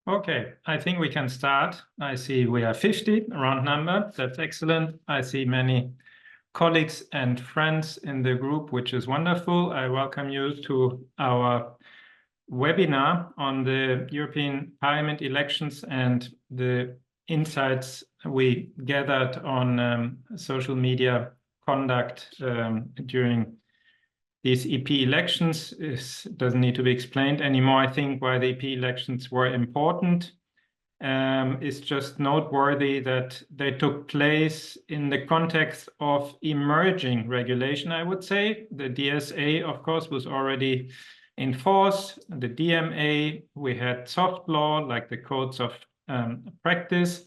Okay, I think we can start. I see we are 50, round number. That's excellent. I see many colleagues and friends in the group, which is wonderful. I welcome you to our webinar on the European Parliament elections and the insights we gathered on social media conduct during these EP elections. Doesn't need to be explained anymore. I think why the EP elections were important. It's just noteworthy that they took place in the context of emerging regulation, I would say. The DSA, of course, was already in force. The DMA, we had soft law, like the codes of practice,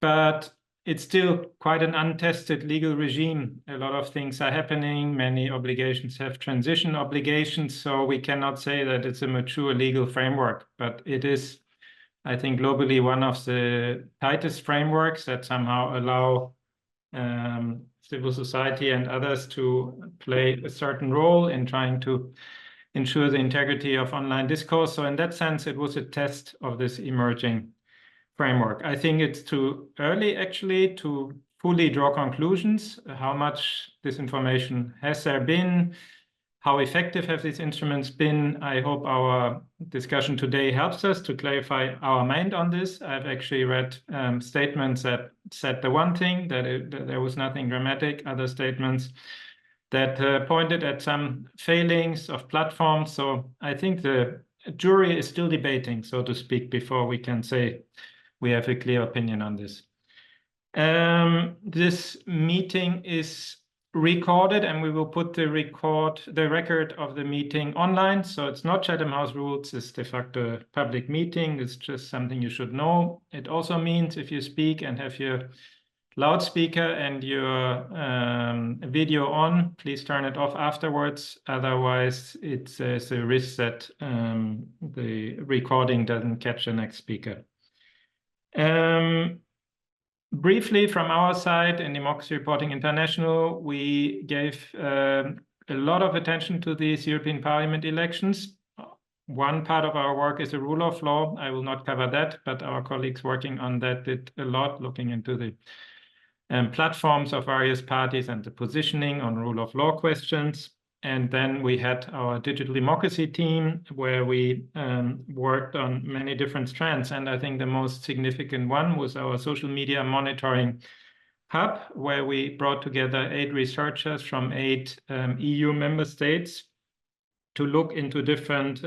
but it's still quite an untested legal regime. A lot of things are happening. Many obligations have transition obligations, so we cannot say that it's a mature legal framework, but it is, I think, globally one of the tightest frameworks that somehow allow civil society and others to play a certain role in trying to ensure the integrity of online discourse. So in that sense, it was a test of this emerging framework. I think it's too early, actually, to fully draw conclusions. How much disinformation has there been? How effective have these instruments been? I hope our discussion today helps us to clarify our mind on this. I've actually read statements that said the one thing, that there was nothing dramatic, other statements that pointed at some failings of platforms. So I think the jury is still debating, so to speak, before we can say we have a clear opinion on this. This meeting is recorded, and we will put the record of the meeting online. So it's not Chatham House rules, it's de facto a public meeting. It's just something you should know. It also means if you speak and have your loudspeaker and your video on, please turn it off afterwards. Otherwise, it's a risk that the recording doesn't catch the next speaker. Briefly, from our side in Democracy Reporting International, we gave a lot of attention to these European Parliament elections. One part of our work is the rule of law. I will not cover that, but our colleagues working on that did a lot, looking into the platforms of various parties and the positioning on rule of law questions. And then we had our digital democracy team, where we worked on many different strands. And I think the most significant one was our social media monitoring hub, where we brought together 8 researchers from 8 EU member states to look into different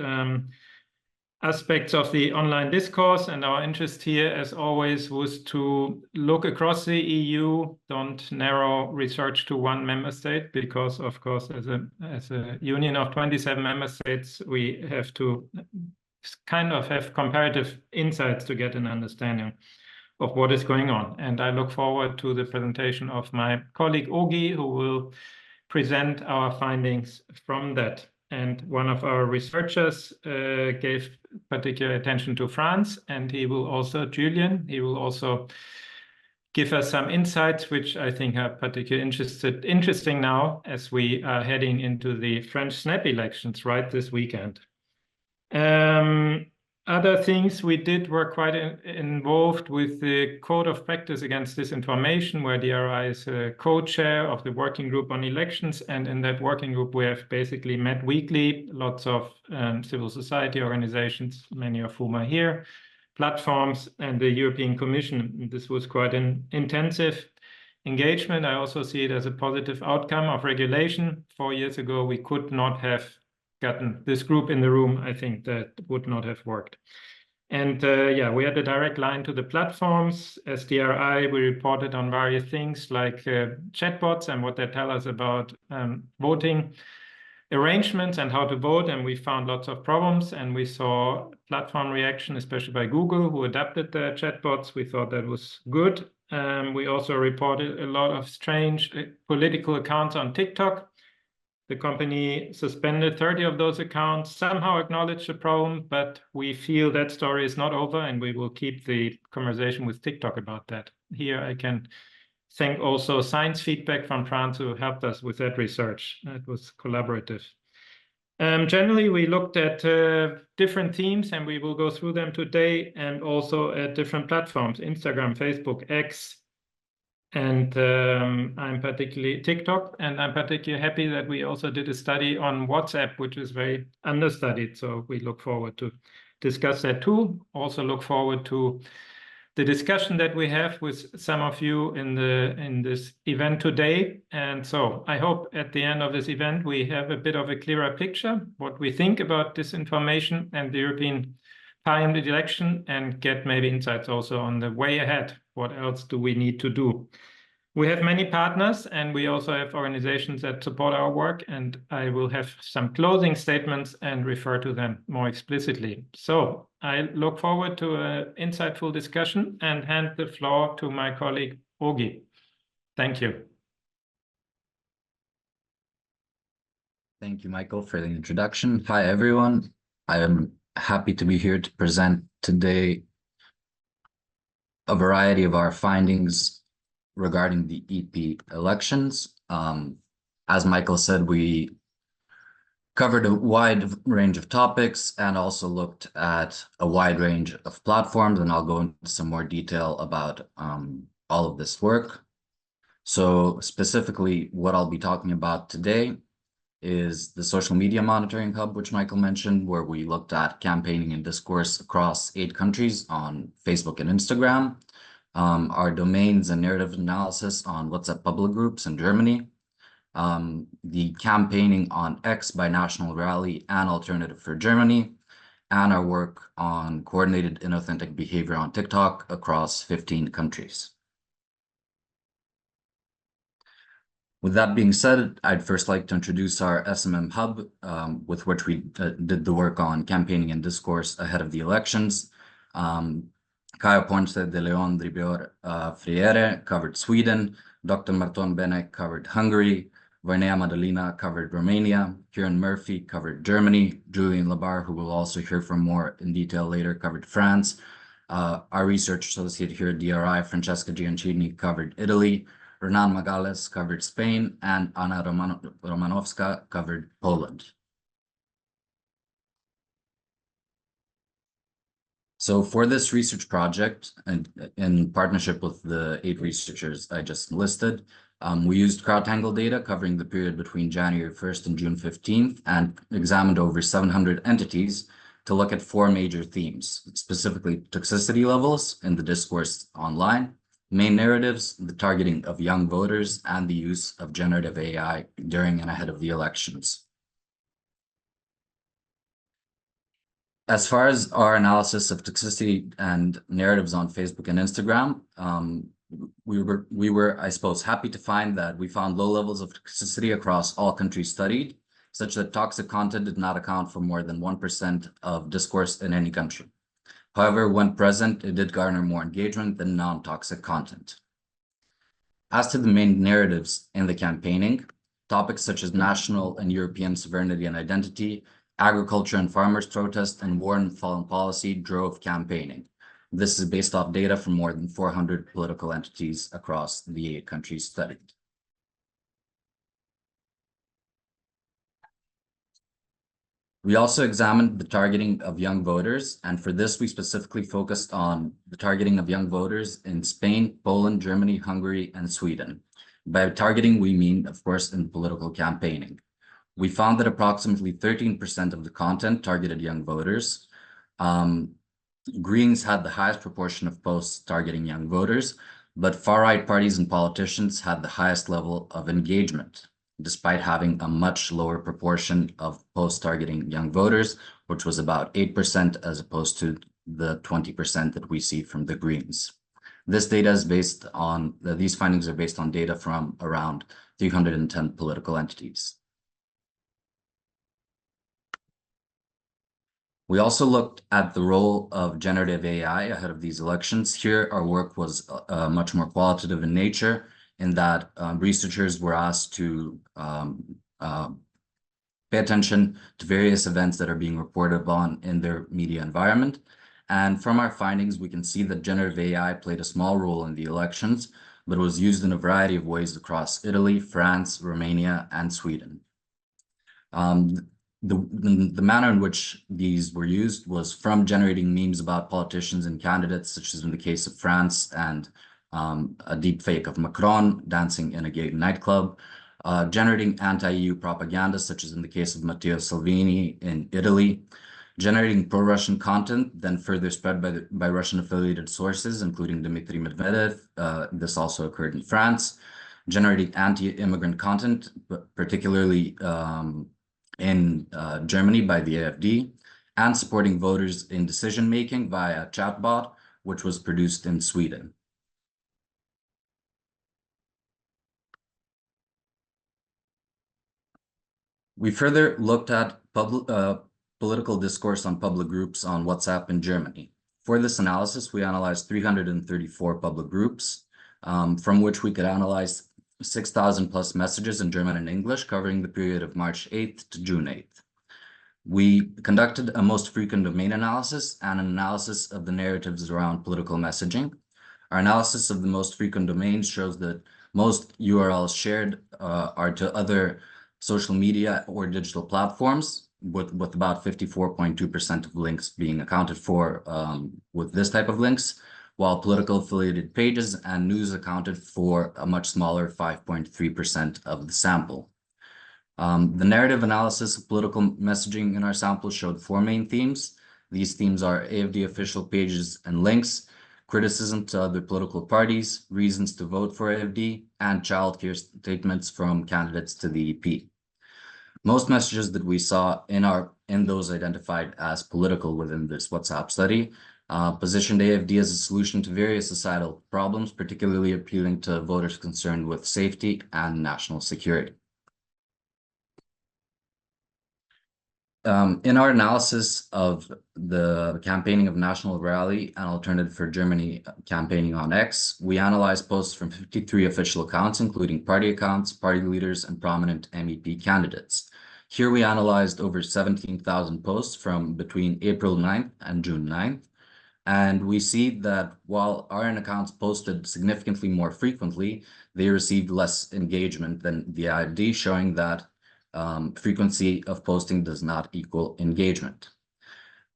aspects of the online discourse. And our interest here, as always, was to look across the EU, don't narrow research to one member state, because, of course, as a union of 27 member states, we have to kind of have comparative insights to get an understanding of what is going on. And I look forward to the presentation of my colleague Ogi, who will present our findings from that. And one of our researchers gave particular attention to France, and Julian, he will also give us some insights, which I think are particularly interesting now as we are heading into the French snap elections right this weekend. Other things we did were quite involved with the Code of Practice Against Disinformation, where DRI is a co-chair of the working group on elections. And in that working group, we have basically met weekly, lots of civil society organizations, many of whom are here, platforms, and the European Commission. This was quite an intensive engagement. I also see it as a positive outcome of regulation. 4 years ago, we could not have gotten this group in the room. I think that would not have worked. And yeah, we had a direct line to the platforms. As DRI, we reported on various things like chatbots and what they tell us about voting arrangements and how to vote. And we found lots of problems. And we saw platform reaction, especially by Google, who adapted the chatbots. We thought that was good. We also reported a lot of strange political accounts on TikTok. The company suspended 30 of those accounts, somehow acknowledged the problem, but we feel that story is not over, and we will keep the conversation with TikTok about that. Here I can thank also Science Feedback from France, who helped us with that research. It was collaborative. Generally, we looked at different themes, and we will go through them today, and also at different platforms, Instagram, Facebook, X, and I'm particularly TikTok, and I'm particularly happy that we also did a study on WhatsApp, which is very understudied. So we look forward to discuss that too. Also look forward to the discussion that we have with some of you in this event today. And so I hope at the end of this event, we have a bit of a clearer picture, what we think about this information and the European Parliament election, and get maybe insights also on the way ahead. What else do we need to do? We have many partners, and we also have organizations that support our work, and I will have some closing statements and refer to them more explicitly. So I look forward to an insightful discussion and hand the floor to my colleague, Ogi. Thank you. Thank you, Michael, for the introduction. Hi, everyone. I am happy to be here to present today a variety of our findings regarding the EP elections. As Michael said, we covered a wide range of topics and also looked at a wide range of platforms, and I'll go into some more detail about all of this work. So specifically, what I'll be talking about today is the social media monitoring hub, which Michael mentioned, where we looked at campaigning and discourse across 8 countries on Facebook and Instagram. Our domains and narrative analysis on WhatsApp public groups in Germany, the campaigning on X by National Rally and Alternative for Germany, and our work on coordinated inauthentic behavior on TikTok across 15 countries. With that being said, I'd first like to introduce our SMM hub, with which we did the work on campaigning and discourse ahead of the elections. Caio Ponce de Leon Dribior Friere covered Sweden, Dr. Marton Benek covered Hungary, Varnea Madalina covered Romania, Kieran Murphy covered Germany, Julian Labar, who we'll also hear from more in detail later, covered France. Our research associate here at DRI, Francesca Giancini, covered Italy, Renan Magales covered Spain, and Anna Romanowska covered Poland. So for this research project, and in partnership with the 8 researchers I just listed, we used CrowdTangle data covering the period between January 1st and June 15th and examined over 700 entities to look at 4 major themes, specifically toxicity levels in the discourse online, main narratives, the targeting of young voters, and the use of generative AI during and ahead of the elections. As far as our analysis of toxicity and narratives on Facebook and Instagram, we were, I suppose, happy to find that we found low levels of toxicity across all countries studied, such that toxic content did not account for more than 1% of discourse in any country. However, when present, it did garner more engagement than non-toxic content. As to the main narratives in the campaigning, topics such as national and European sovereignty and identity, agriculture and farmers' protest, and war and foreign policy drove campaigning. This is based off data from more than 400 political entities across the 8 countries studied. We also examined the targeting of young voters, and for this, we specifically focused on the targeting of young voters in Spain, Poland, Germany, Hungary, and Sweden. By targeting, we mean, of course, in political campaigning. We found that approximately 13% of the content targeted young voters. Greens had the highest proportion of posts targeting young voters, but far-right parties and politicians had the highest level of engagement, despite having a much lower proportion of posts targeting young voters, which was about 8% as opposed to the 20% that we see from the Greens. This data is based on, these findings are based on data from around 310 political entities. We also looked at the role of generative AI ahead of these elections. Here, our work was much more qualitative in nature, in that researchers were asked to pay attention to various events that are being reported on in their media environment. And from our findings, we can see that generative AI played a small role in the elections, but was used in a variety of ways across Italy, France, Romania, and Sweden. the manner in which these were used was from generating memes about politicians and candidates, such as in the case of France, and a deep fake of Macron dancing in a gay nightclub, generating anti-EU propaganda, such as in the case of Matteo Salvini in Italy, generating pro-Russian content, then further spread by Russian-affiliated sources, including Dmitry Medvedev. This also occurred in France, generating anti-immigrant content, particularly in Germany by the AfD, and supporting voters in decision-making via a chatbot, which was produced in Sweden. We further looked at political discourse on public groups on WhatsApp in Germany. For this analysis, we analyzed 334 public groups, from which we could analyze 6,000 plus messages in German and English, covering the period of March 8th to June 8th. We conducted a most frequent domain analysis and an analysis of the narratives around political messaging. Our analysis of the most frequent domains shows that most URLs shared are to other social media or digital platforms, with about 54.2% of links being accounted for with this type of links, while political affiliated pages and news accounted for a much smaller 5.3% of the sample. The narrative analysis of political messaging in our sample showed four main themes. These themes are AfD official pages and links, criticism to other political parties, reasons to vote for AfD, and childcare statements from candidates to the EP. Most messages that we saw in those identified as political within this WhatsApp study positioned AfD as a solution to various societal problems, particularly appealing to voters concerned with safety and national security. In our analysis of the campaigning of National Rally and Alternative for Germany campaigning on X, we analyzed posts from 53 official accounts, including party accounts, party leaders, and prominent MEP candidates. Here we analyzed over 17,000 posts from between April 9th and June 9th. And we see that while RN accounts posted significantly more frequently, they received less engagement than the AfD, showing that frequency of posting does not equal engagement.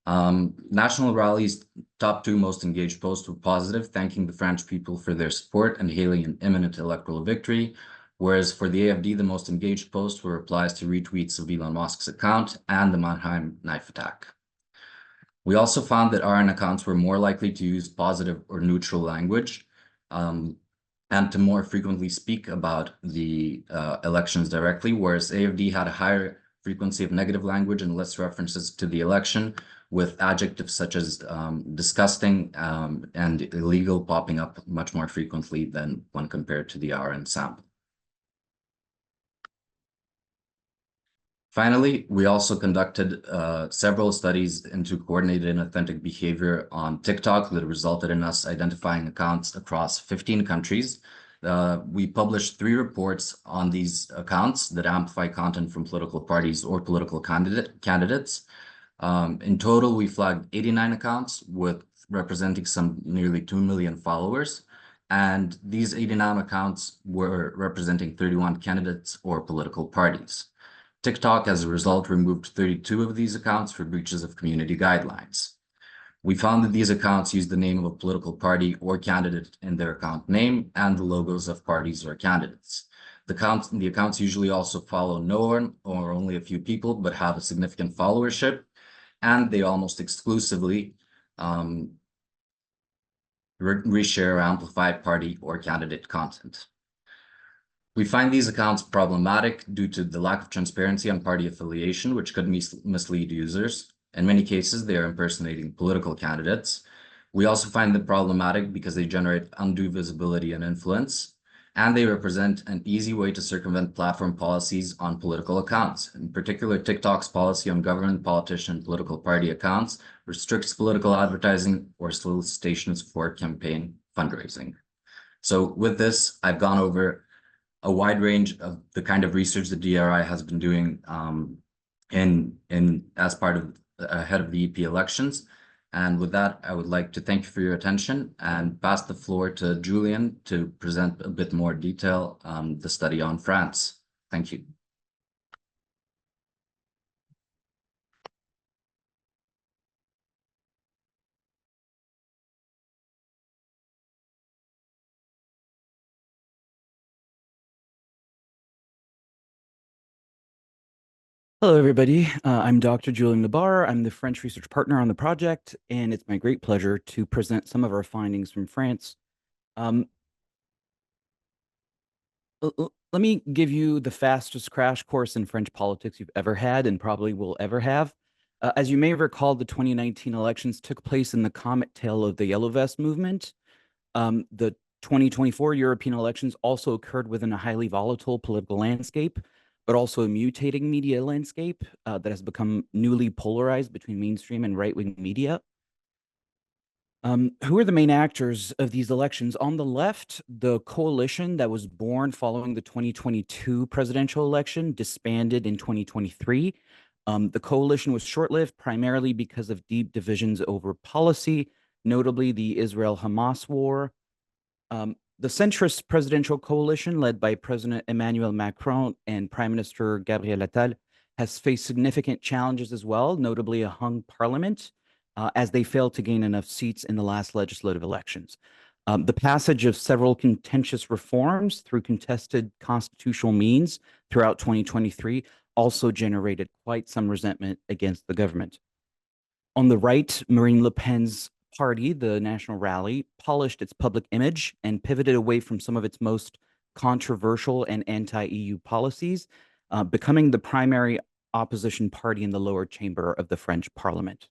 National Rally's top two most engaged posts were positive, thanking the French people for their support and hailing an imminent electoral victory, whereas for the AfD, the most engaged posts were replies to retweets of Elon Musk's account and the Mannheim knife attack. We also found that RN accounts were more likely to use positive or neutral language, and to more frequently speak about the elections directly, whereas AfD had a higher frequency of negative language and less references to the election, with adjectives such as disgusting and illegal popping up much more frequently than when compared to the RN sample. Finally, we also conducted several studies into coordinated and authentic behavior on TikTok that resulted in us identifying accounts across 15 countries. We published 3 reports on these accounts that amplify content from political parties or political candidates. In total, we flagged 89 accounts with representing some nearly 2 million followers. And these 89 accounts were representing 31 candidates or political parties. TikTok, as a result, removed 32 of these accounts for breaches of community guidelines. We found that these accounts used the name of a political party or candidate in their account name and the logos of parties or candidates. The accounts usually also follow no one or only a few people, but have a significant followership, and they almost exclusively reshare or amplify party or candidate content. We find these accounts problematic due to the lack of transparency on party affiliation, which could mislead users. In many cases, they are impersonating political candidates. We also find them problematic because they generate undue visibility and influence, and they represent an easy way to circumvent platform policies on political accounts. In particular, TikTok's policy on government, politician, and political party accounts restricts political advertising or solicitations for campaign fundraising. So with this, I've gone over a wide range of the kind of research that DRI has been doing as part of ahead of the EP elections. And with that, I would like to thank you for your attention and pass the floor to Julian to present a bit more detail the study on France. Thank you. Hello, everybody. I'm Dr. Julien Labarre. I'm the French research partner on the project, and it's my great pleasure to present some of our findings from France. Um, Let me give you the fastest crash course in French politics you've ever had and probably will ever have. As you may recall, the 2019 elections took place in the comet tail of the Yellow Vest movement. The 2024 European elections also occurred within a highly volatile political landscape, but also a mutating media landscape that has become newly polarized between mainstream and right-wing media. Who are the main actors of these elections? On the left, the coalition that was born following the 2022 presidential election disbanded in 2023. The coalition was short-lived primarily because of deep divisions over policy, notably the Israel-Hamas war. The centrist presidential coalition, led by President Emmanuel Macron and Prime Minister Gabriel Attal, has faced significant challenges as well, notably a hung parliament, as they failed to gain enough seats in the last legislative elections. The passage of several contentious reforms through contested constitutional means throughout 2023 also generated quite some resentment against the government. On the right, Marine Le Pen's party, the National Rally, polished its public image and pivoted away from some of its most controversial and anti-EU policies, becoming the primary opposition party in the lower chamber of the French parliament.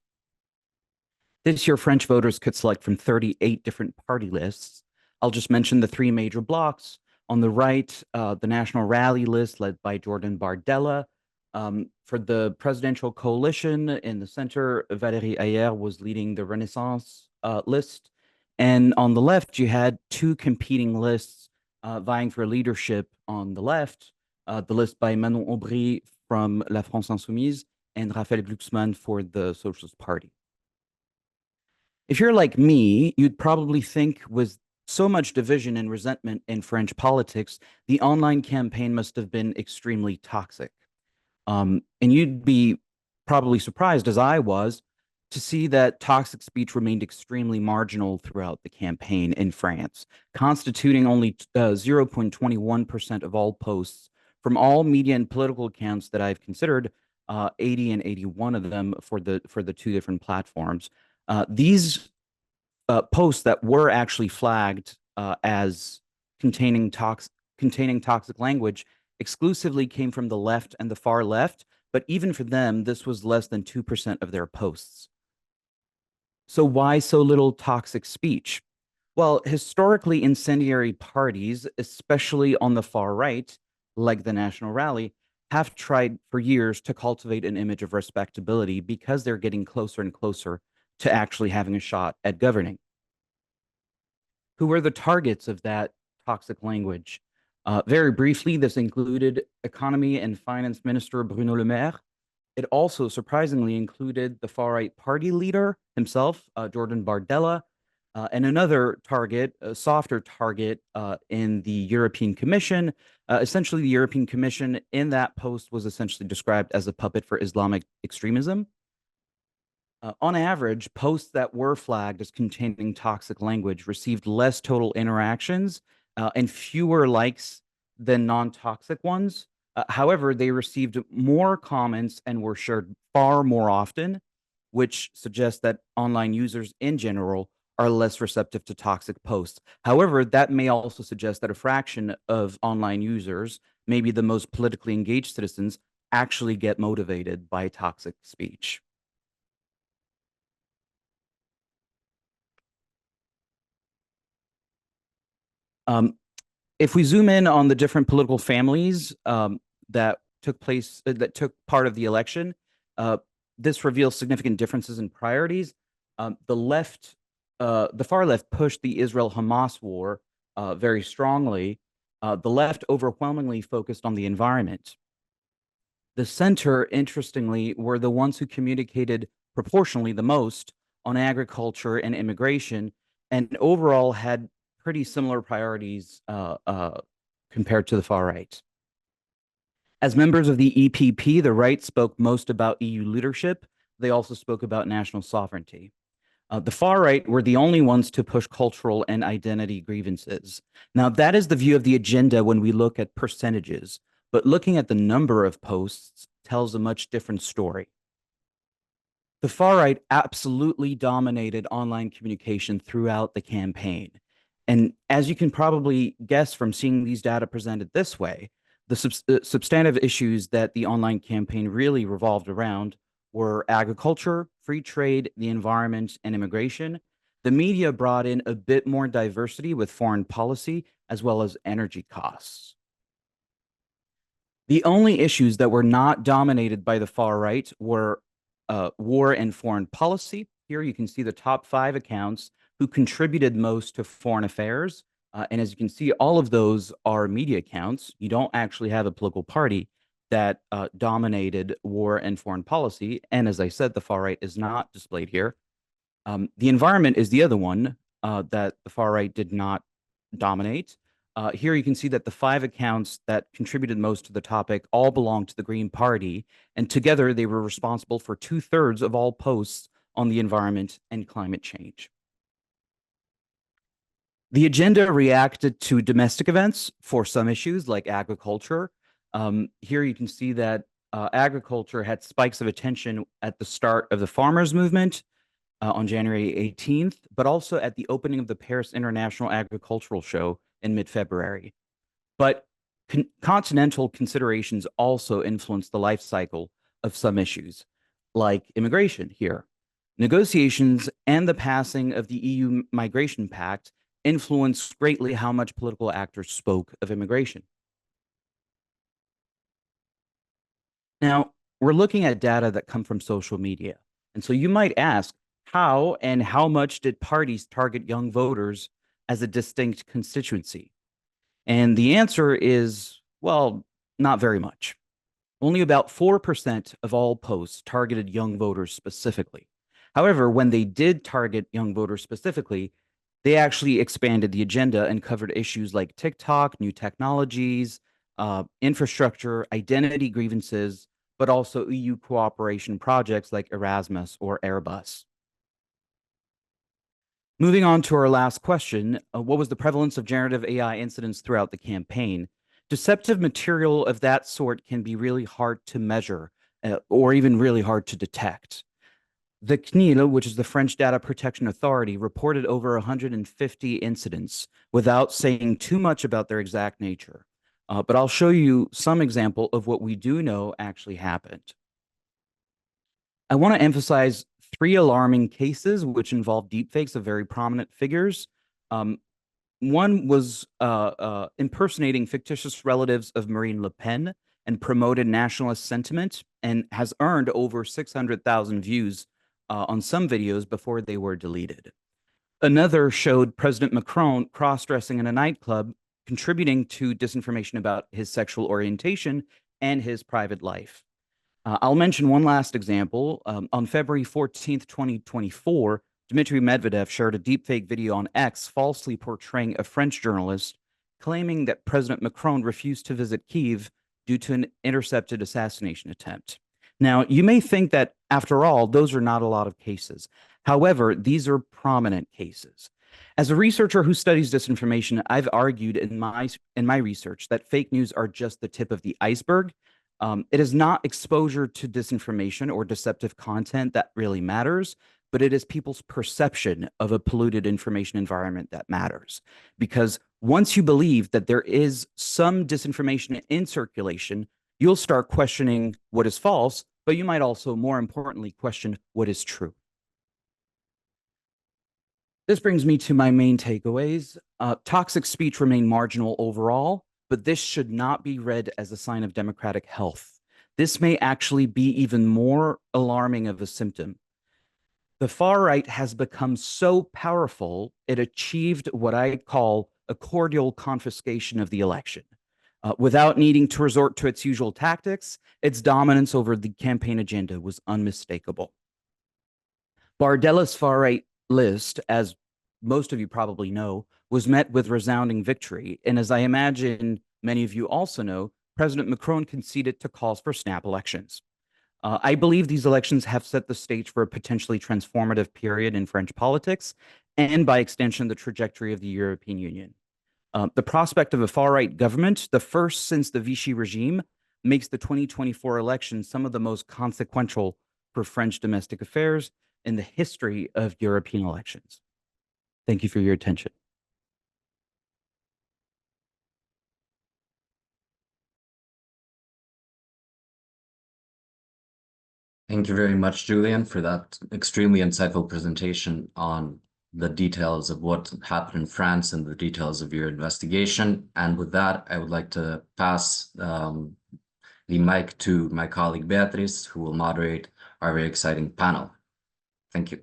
This year, French voters could select from 38 different party lists. I'll just mention the three major blocks. On the right, the National Rally list led by Jordan Bardella. For the presidential coalition in the center, Valérie Ayer was leading the Renaissance list. And on the left, you had two competing lists vying for leadership on the left, the list by Manon Aubry from La France Insoumise and Raphaël Glucksmann for the Socialist Party. If you're like me, you'd probably think with so much division and resentment in French politics, the online campaign must have been extremely toxic. And you'd be probably surprised, as I was, to see that toxic speech remained extremely marginal throughout the campaign in France, constituting only 0.21% of all posts from all media and political accounts that I've considered, 80 and 81 of them for the two different platforms. These posts that were actually flagged as containing toxic language exclusively came from the left and the far left, but even for them, this was less than 2% of their posts. So why so little toxic speech? Well, historically incendiary parties, especially on the far right, like the National Rally, have tried for years to cultivate an image of respectability because they're getting closer and closer to actually having a shot at governing. Who were the targets of that toxic language? Very briefly, this included Economy and Finance Minister Bruno Le Maire. It also surprisingly included the far-right party leader himself, Jordan Bardella, and another target, a softer target in the European Commission. Essentially, the European Commission in that post was essentially described as a puppet for Islamic extremism. On average, posts that were flagged as containing toxic language received less total interactions and fewer likes than non-toxic ones. However, they received more comments and were shared far more often, which suggests that online users in general are less receptive to toxic posts. However, that may also suggest that a fraction of online users, maybe the most politically engaged citizens, actually get motivated by toxic speech. If we zoom in on the different political families that took part of the election, this reveals significant differences in priorities. The far left pushed the Israel-Hamas war very strongly. The left overwhelmingly focused on the environment. The center, interestingly, were the ones who communicated proportionally the most on agriculture and immigration, and overall had pretty similar priorities compared to the far right. As members of the EPP, the right spoke most about EU leadership. They also spoke about national sovereignty. The far right were the only ones to push cultural and identity grievances. Now, that is the view of the agenda when we look at percentages, but looking at the number of posts, tells a much different story. The far right absolutely dominated online communication throughout the campaign. And as you can probably guess from seeing these data presented this way, the substantive issues that the online campaign really revolved around were agriculture, free trade, the environment, and immigration. The media brought in a bit more diversity with foreign policy as well as energy costs. The only issues that were not dominated by the far right were war and foreign policy. Here you can see the top 5 accounts who contributed most to foreign affairs. And as you can see, all of those are media accounts. You don't actually have a political party that dominated war and foreign policy. And as I said, the far right is not displayed here. The environment is the other one that the far right did not dominate. Here you can see that the 5 accounts that contributed most to the topic all belong to the Green Party, and together they were responsible for 2/3 of all posts on the environment and climate change. The agenda reacted to domestic events for some issues like agriculture. Here you can see that agriculture had spikes of attention at the start of the farmers' movement on January 18th, but also at the opening of the Paris International Agricultural Show in mid-February. But continental considerations also influenced the life cycle of some issues, like immigration here. Negotiations and the passing of the EU Migration Pact influenced greatly how much political actors spoke of immigration. Now, we're looking at data that come from social media. And so you might ask, how and how much did parties target young voters as a distinct constituency? And the answer is, well, not very much. Only about 4% of all posts targeted young voters specifically. However, when they did target young voters specifically, they actually expanded the agenda and covered issues like TikTok, new technologies, infrastructure, identity grievances, but also EU cooperation projects like Erasmus or Airbus. Moving on to our last question, what was the prevalence of generative AI incidents throughout the campaign? Deceptive material of that sort can be really hard to measure or even really hard to detect. The CNIL, which is the French Data Protection Authority, reported over 150 incidents without saying too much about their exact nature. But I'll show you some example of what we do know actually happened. I want to emphasize 3 alarming cases which involve deepfakes of very prominent figures. One was impersonating fictitious relatives of Marine Le Pen and promoted nationalist sentiment and has earned over 600,000 views on some videos before they were deleted. Another showed President Macron cross-dressing in a nightclub, contributing to disinformation about his sexual orientation and his private life. I'll mention one last example. On February 14th, 2024, Dmitry Medvedev shared a deepfake video on X falsely portraying a French journalist, claiming that President Macron refused to visit Kyiv due to an intercepted assassination attempt. Now, you may think that, after all, those are not a lot of cases. However, these are prominent cases. As a researcher who studies disinformation, I've argued in my research that fake news are just the tip of the iceberg. It is not exposure to disinformation or deceptive content that really matters, but it is people's perception of a polluted information environment that matters. Because once you believe that there is some disinformation in circulation, you'll start questioning what is false, but you might also, more importantly, question what is true. This brings me to my main takeaways. Toxic speech remain marginal overall, but this should not be read as a sign of democratic health. This may actually be even more alarming of a symptom. The far right has become so powerful, it achieved what I call a cordial confiscation of the election. Without needing to resort to its usual tactics, its dominance over the campaign agenda was unmistakable. Bardella's far-right list, as most of you probably know, was met with resounding victory. And as I imagine many of you also know, President Macron conceded to calls for snap elections. I believe these elections have set the stage for a potentially transformative period in French politics and, by extension, the trajectory of the European Union. The prospect of a far-right government, the first since the Vichy regime, makes the 2024 election some of the most consequential for French domestic affairs in the history of European elections. Thank you for your attention. Thank you very much, Julian, for that extremely insightful presentation on the details of what happened in France and the details of your investigation. And with that, I would like to pass the mic to my colleague Beatrice, who will moderate our very exciting panel. Thank you.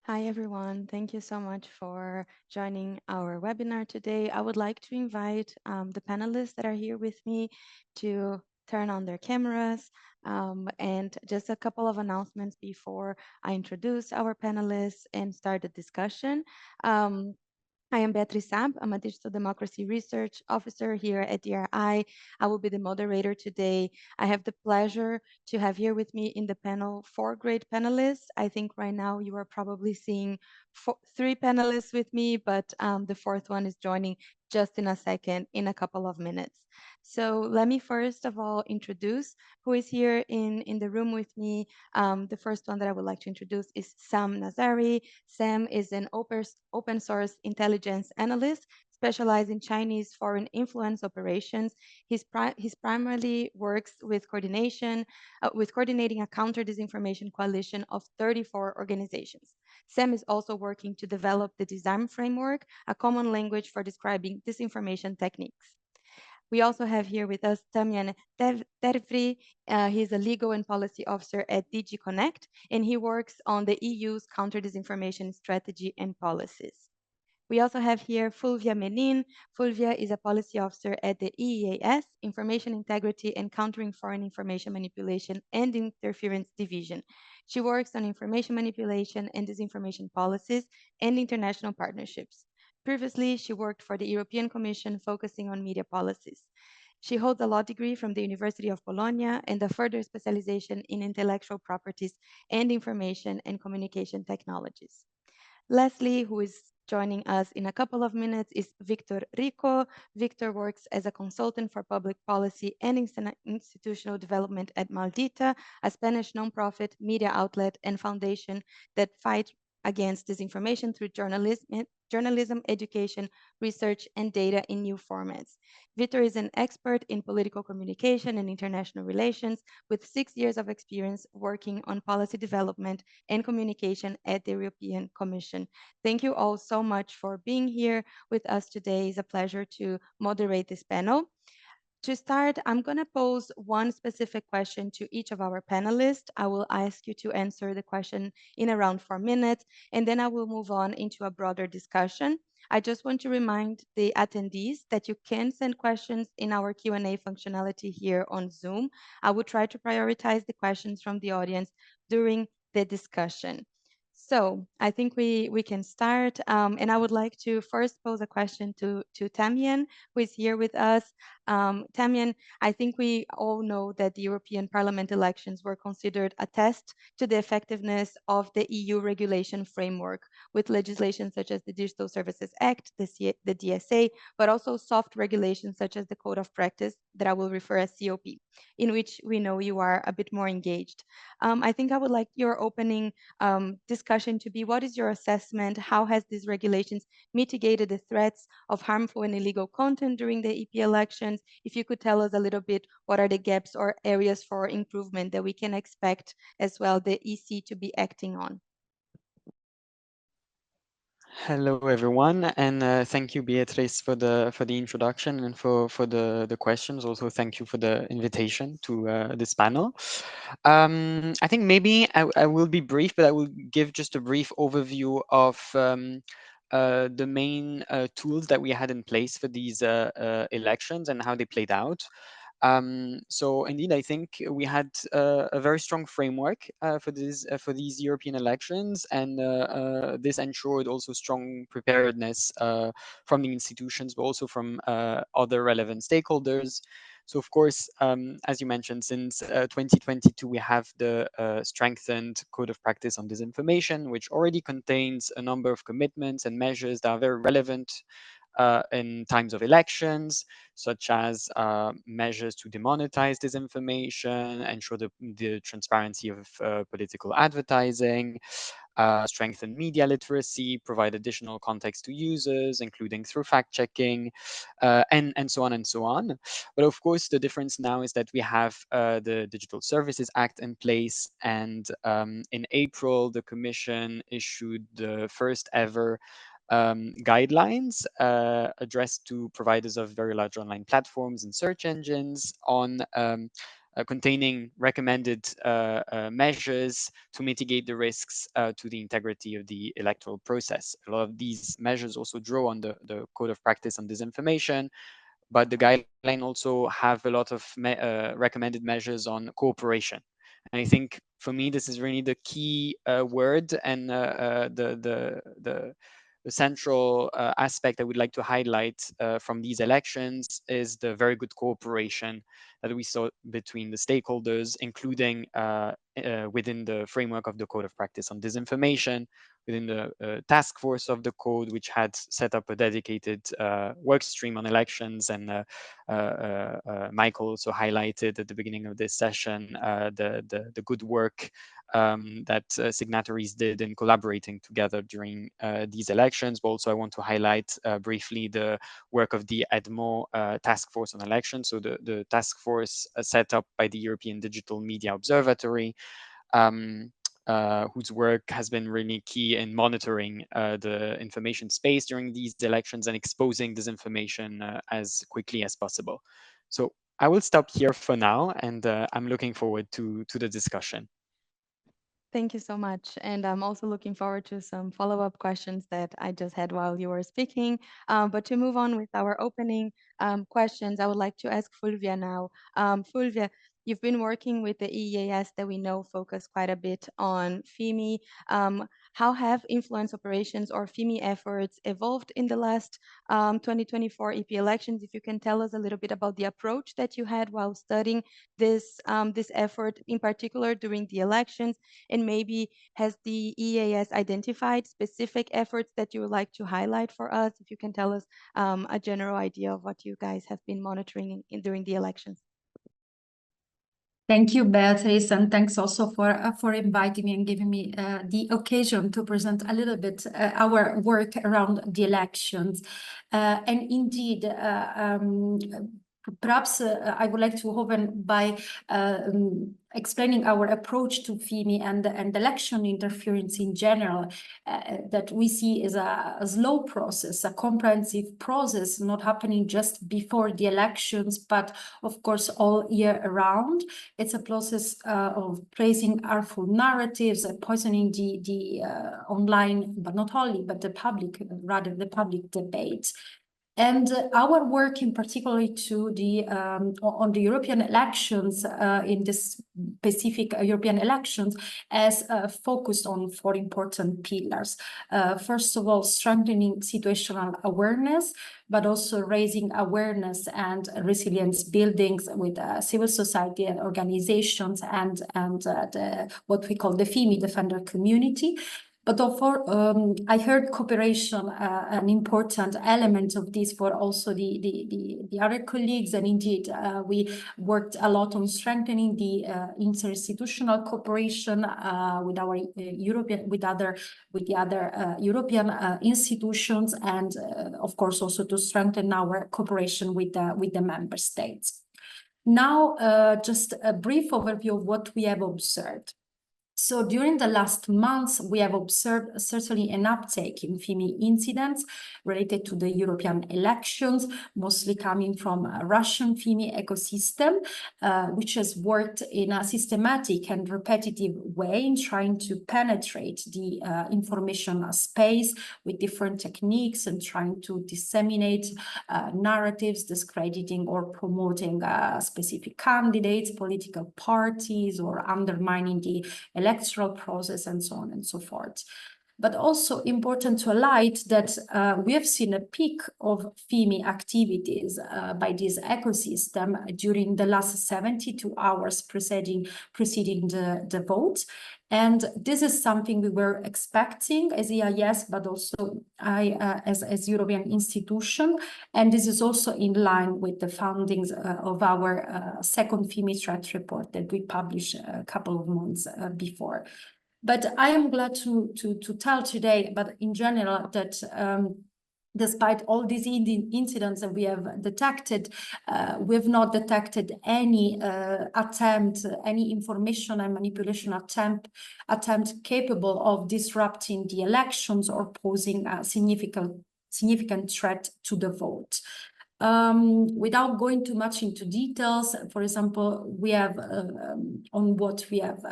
Hi, everyone. Thank you so much for joining our webinar today. I would like to invite the panelists that are here with me to turn on their cameras. And just a couple of announcements before I introduce our panelists and start the discussion. I am Beatrice Samp. I'm a Digital Democracy Research Officer here at DRI. I will be the moderator today. I have the pleasure to have here with me in the panel 4 great panelists. I think right now you are probably seeing 3 panelists with me, but the 4th one is joining just in a second, in a couple of minutes. So let me first of all introduce who is here in the room with me. The first one that I would like to introduce is Sam Nazari. Sam is an open source intelligence analyst specialized in Chinese foreign influence operations. He primarily works with coordinating a counter-disinformation coalition of 34 organizations. Sam is also working to develop the design framework, a common language for describing disinformation techniques. We also have here with us Tamian Tervri. He's a legal and policy officer at DG Connect, and he works on the EU's counter-disinformation strategy and policies. We also have here Fulvia Menin. Fulvia is a policy officer at the EEAS, Information Integrity and Countering Foreign Information Manipulation and Interference Division. She works on information manipulation and disinformation policies and international partnerships. Previously, she worked for the European Commission focusing on media policies. She holds a law degree from the University of Bologna and a further specialization in intellectual properties and information and communication technologies. Lastly, who is joining us in a couple of minutes, is Victor Rico. Victor works as a consultant for public policy and institutional development at Maldita, a Spanish nonprofit media outlet and foundation that fight against disinformation through journalism, education, research, and data in new formats. Victor is an expert in political communication and international relations with 6 years of experience working on policy development and communication at the European Commission. Thank you all so much for being here with us today. It's a pleasure to moderate this panel. To start, I'm going to pose one specific question to each of our panelists. I will ask you to answer the question in around 4 minutes, and then I will move on into a broader discussion. I just want to remind the attendees that you can send questions in our Q&A functionality here on Zoom. I will try to prioritize the questions from the audience during the discussion. So I think we can start, and I would like to first pose a question to Tamian, who is here with us. Tamian, I think we all know that the European Parliament elections were considered a test to the effectiveness of the EU regulation framework, with legislation such as the Digital Services Act, the DSA, but also soft regulations such as the Code of Practice that I will refer as COP, in which we know you are a bit more engaged. I think I would like your opening discussion to be, what is your assessment? How has these regulations mitigated the threats of harmful and illegal content during the EP elections? If you could tell us a little bit, what are the gaps or areas for improvement that we can expect as well the EC to be acting on? Hello, everyone, and thank you, Beatrice, for the introduction and for the questions. Also, thank you for the invitation to this panel. I think maybe I will be brief, but I will give just a brief overview of the main tools that we had in place for these elections and how they played out. So indeed, I think we had a very strong framework for these European elections, and this ensured also strong preparedness from the institutions, but also from other relevant stakeholders. So of course, as you mentioned, since 2022, we have the strengthened Code of Practice on Disinformation, which already contains a number of commitments and measures that are very relevant in times of elections, such as measures to demonetize disinformation, ensure the transparency of political advertising, strengthen media literacy, provide additional context to users, including through fact-checking, and so on and so on. But of course, the difference now is that we have the Digital Services Act in place, and in April, the Commission issued the first ever guidelines addressed to providers of very large online platforms and search engines on containing recommended measures to mitigate the risks to the integrity of the electoral process. A lot of these measures also draw on the Code of Practice on Disinformation, but the guideline also have a lot of recommended measures on cooperation. And I think for me, this is really the key word and the central aspect I would like to highlight from these elections is the very good cooperation that we saw between the stakeholders, including within the framework of the Code of Practice on Disinformation, within the task force of the code, which had set up a dedicated work stream on elections. And Michael also highlighted at the beginning of this session the good work that signatories did in collaborating together during these elections. But also I want to highlight briefly the work of the EDMO task force on elections. So the task force set up by the European Digital Media Observatory, whose work has been really key in monitoring the information space during these elections and exposing disinformation as quickly as possible. So I will stop here for now, and I'm looking forward to the discussion. Thank you so much. And I'm also looking forward to some follow-up questions that I just had while you were speaking. But to move on with our opening questions, I would like to ask Fulvia now. Fulvia, you've been working with the EEAS that we know focus quite a bit on FIMI. How have influence operations or FIMI efforts evolved in the last 2024 EP elections? If you can tell us a little bit about the approach that you had while studying this effort, in particular during the elections, and maybe has the EAS identified specific efforts that you would like to highlight for us? If you can tell us a general idea of what you guys have been monitoring during the elections. Thank you, Beatrice, and thanks also for inviting me and giving me the occasion to present a little bit our work around the elections. And indeed, perhaps I would like to open by explaining our approach to FIMI and election interference in general, that we see as a slow process, a comprehensive process, not happening just before the elections, but of course all year around. It's a process of praising harmful narratives, poisoning the online, but not only, but the public, rather the public debate. And our work in particular on the European elections, in this specific European elections, has focused on 4 important pillars. First of all, strengthening situational awareness, but also raising awareness and resilience buildings with civil society and organizations and what we call the FIMI defender community. But I heard cooperation an important element of this for also the other colleagues, and indeed we worked a lot on strengthening the interinstitutional cooperation with the other European institutions, and of course also to strengthen our cooperation with the member states. Now, just a brief overview of what we have observed. So during the last months, we have observed certainly an uptake in FIMI incidents related to the European elections, mostly coming from a Russian FIMI ecosystem, which has worked in a systematic and repetitive way in trying to penetrate the information space with different techniques and trying to disseminate narratives discrediting or promoting specific candidates, political parties, or undermining the electoral process, and so on and so forth. but also important to highlight that we have seen a peak of FIMI activities by this ecosystem during the last 72 hours preceding the vote. And this is something we were expecting as EIS, but also as European institution. And this is also in line with the findings of our second FIMI threat report that we published a couple of months before. But I am glad to tell today, but in general, that despite all these incidents that we have detected, we have not detected any any information and manipulation attempt capable of disrupting the elections or posing a significant threat to the vote. Without going too much into details, for example, we have on what we have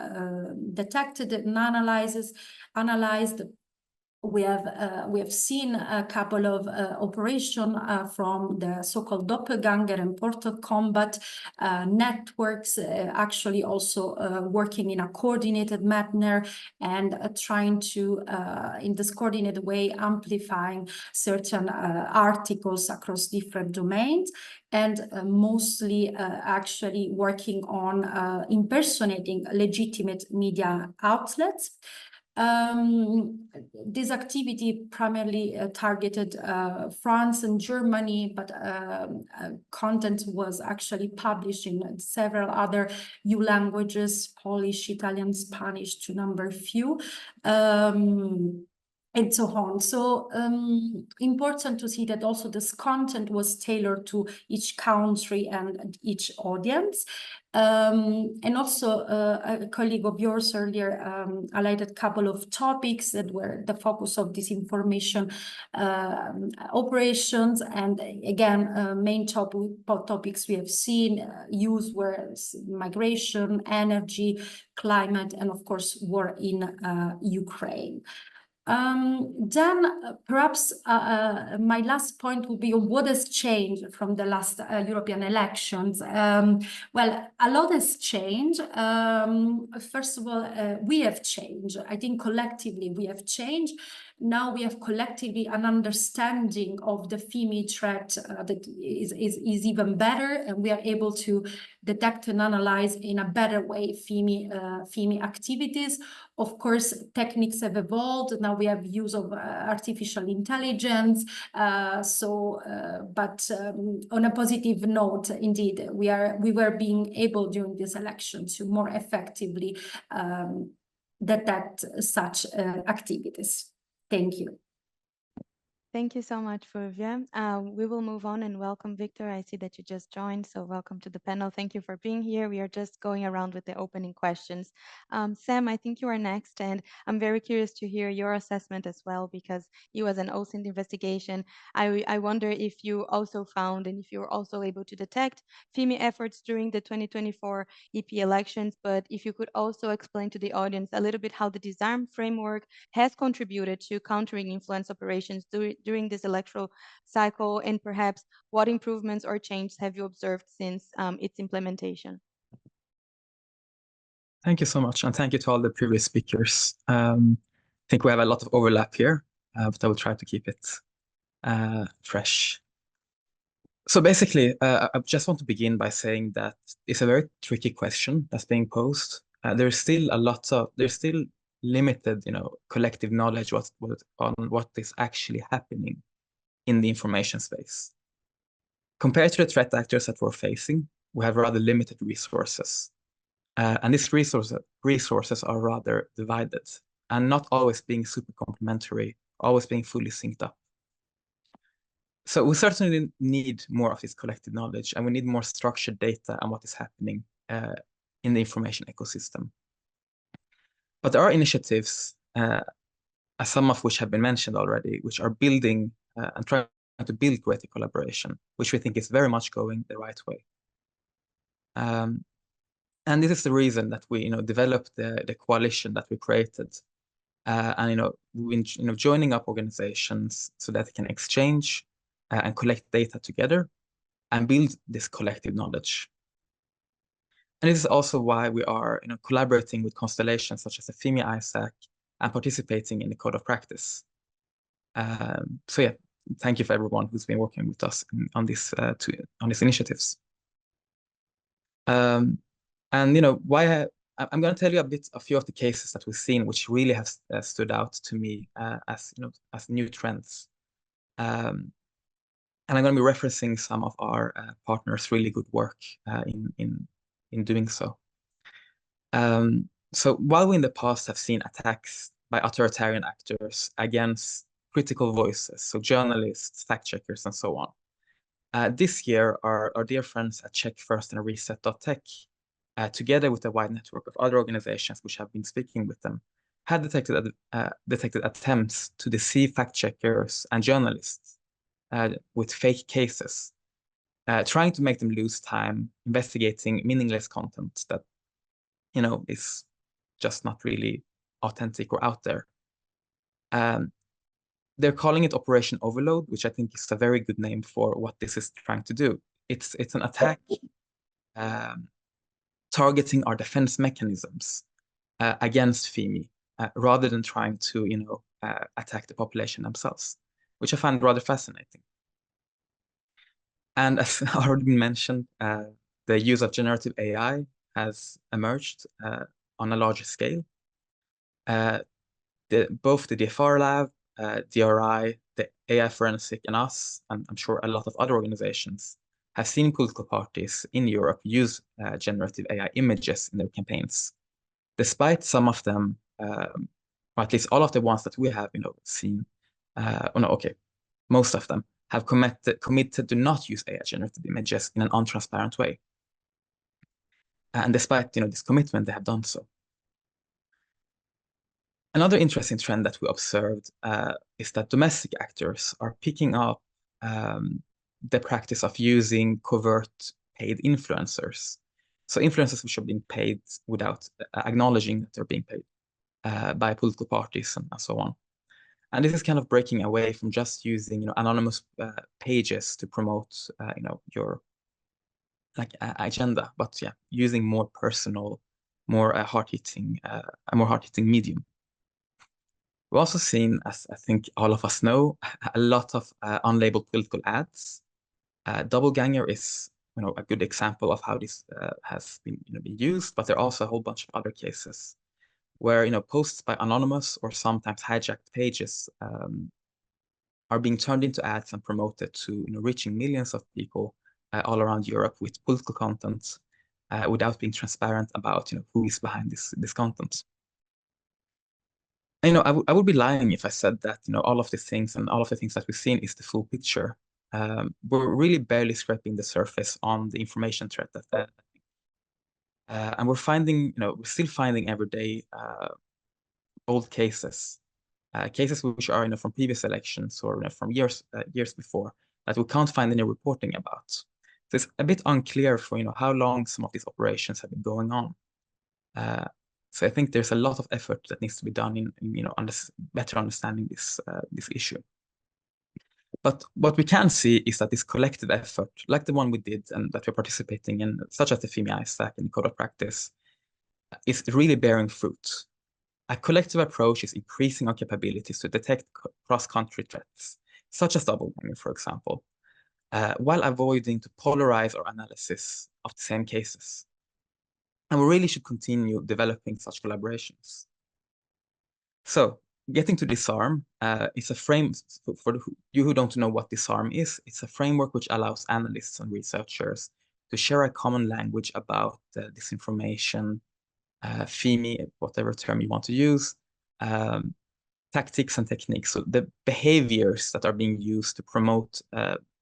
detected and analyzed. We have seen a couple of operations from the so-called doppelganger and portal combat networks, actually also working in a coordinated manner and trying to, in this coordinated way, amplifying certain articles across different domains, and mostly actually working on impersonating legitimate media outlets. This activity primarily targeted France and Germany, but content was actually published in several other EU languages, Polish, Italian, Spanish, to number few. And so on. So important to see that also this content was tailored to each country and each audience. And also a colleague of yours earlier highlighted a couple of topics that were the focus of disinformation operations. And again, main topics we have seen used were migration, energy, climate, and of course, war in Ukraine. Then perhaps my last point will be on what has changed from the last European elections. Well, a lot has changed. First of all, we have changed. I think collectively we have changed. Now we have collectively an understanding of the FIMI threat that is even better, and we are able to detect and analyze in a better way FIMI activities. Of course, techniques have evolved. Now we have use of artificial intelligence. But on a positive note, indeed, we were being able during this election to more effectively detect such activities. Thank you. Thank you so much, Fulvia. We will move on and welcome Victor. I see that you just joined, so welcome to the panel. Thank you for being here. We are just going around with the opening questions. Sam, I think you are next, and I'm very curious to hear your assessment as well, because you as an OSINT investigation, I wonder if you also found and if you were also able to detect FIMI efforts during the 2024 EP elections, but if you could also explain to the audience a little bit how the DISARM framework has contributed to countering influence operations during this electoral cycle, and perhaps what improvements or changes have you observed since its implementation? Thank you so much, and thank you to all the previous speakers. I think we have a lot of overlap here, but I will try to keep it fresh. So basically, I just want to begin by saying that it's a very tricky question that's being posed. There's still limited, collective knowledge on what is actually happening in the information space. Compared to the threat actors that we're facing, we have rather limited resources. And these resources are rather divided and not always being super complementary, always being fully synced up. So we certainly need more of this collective knowledge, and we need more structured data on what is happening in the information ecosystem. But there are initiatives, some of which have been mentioned already, which are building and trying to build greater collaboration, which we think is very much going the right way. And this is the reason that we, developed the coalition that we created, and joining up organizations so that they can exchange and collect data together and build this collective knowledge. And this is also why we are, collaborating with constellations such as the FIMI ISAC and participating in the code of practice. So yeah, thank you for everyone who's been working with us on these initiatives. And why I'm going to tell you a few of the cases that we've seen, which really have stood out to me as new trends. And I'm going to be referencing some of our partners' really good work in doing so. So while we in the past have seen attacks by authoritarian actors against critical voices, so journalists, fact checkers, and so on, this year our dear friends at Check First and Reset.tech, together with a wide network of other organizations which have been speaking with them, had detected attempts to deceive fact checkers and journalists with fake cases, trying to make them lose time investigating meaningless content that is just not really authentic or out there. They're calling it Operation Overload, which I think is a very good name for what this is trying to do. It's an attack targeting our defense mechanisms against FIMI, rather than trying to attack the population themselves, which I find rather fascinating. And as already mentioned, the use of generative AI has emerged on a larger scale. Both the DFR Lab, DRI, the AI Forensic, and us, and I'm sure a lot of other organizations, have seen political parties in Europe use generative AI images in their campaigns, despite some of them, or at least all of the ones that we have seen, most of them have committed to not use AI generated images in an untransparent way. And despite this commitment, they have done so. Another interesting trend that we observed is that domestic actors are picking up the practice of using covert paid influencers. So influencers which are being paid without acknowledging that they're being paid by political parties and so on. And this is kind of breaking away from just using anonymous pages to promote your agenda, but yeah, using more personal, more heart-hitting, a more heart-hitting medium. We've also seen, as I think all of us know, a lot of unlabeled political ads. Doppelganger is a good example of how this has been used, but there are also a whole bunch of other cases where posts by anonymous or sometimes hijacked pages are being turned into ads and promoted to reaching millions of people all around Europe with political content without being transparent about who is behind this content. I would be lying if I said that all of these things and all of the things that we've seen is the full picture. We're really barely scraping the surface on the information threat and we're finding, we're still finding every day old cases, cases which are from previous elections or from years before that we can't find any reporting about. So it's a bit unclear for how long some of these operations have been going on. So I think there's a lot of effort that needs to be done in better understanding this issue. But what we can see is that this collective effort, like the one we did and that we're participating in, such as the FIMI stack and the Code of Practice, is really bearing fruit. A collective approach is increasing our capabilities to detect cross-country threats, such as doppelganger, for example, while avoiding to polarize our analysis of the same cases. And we really should continue developing such collaborations. So, getting to disarm is a frame, for you who don't know what disarm is, it's a framework which allows analysts and researchers to share a common language about disinformation, FIMI, whatever term you want to use, tactics and techniques, so the behaviors that are being used to promote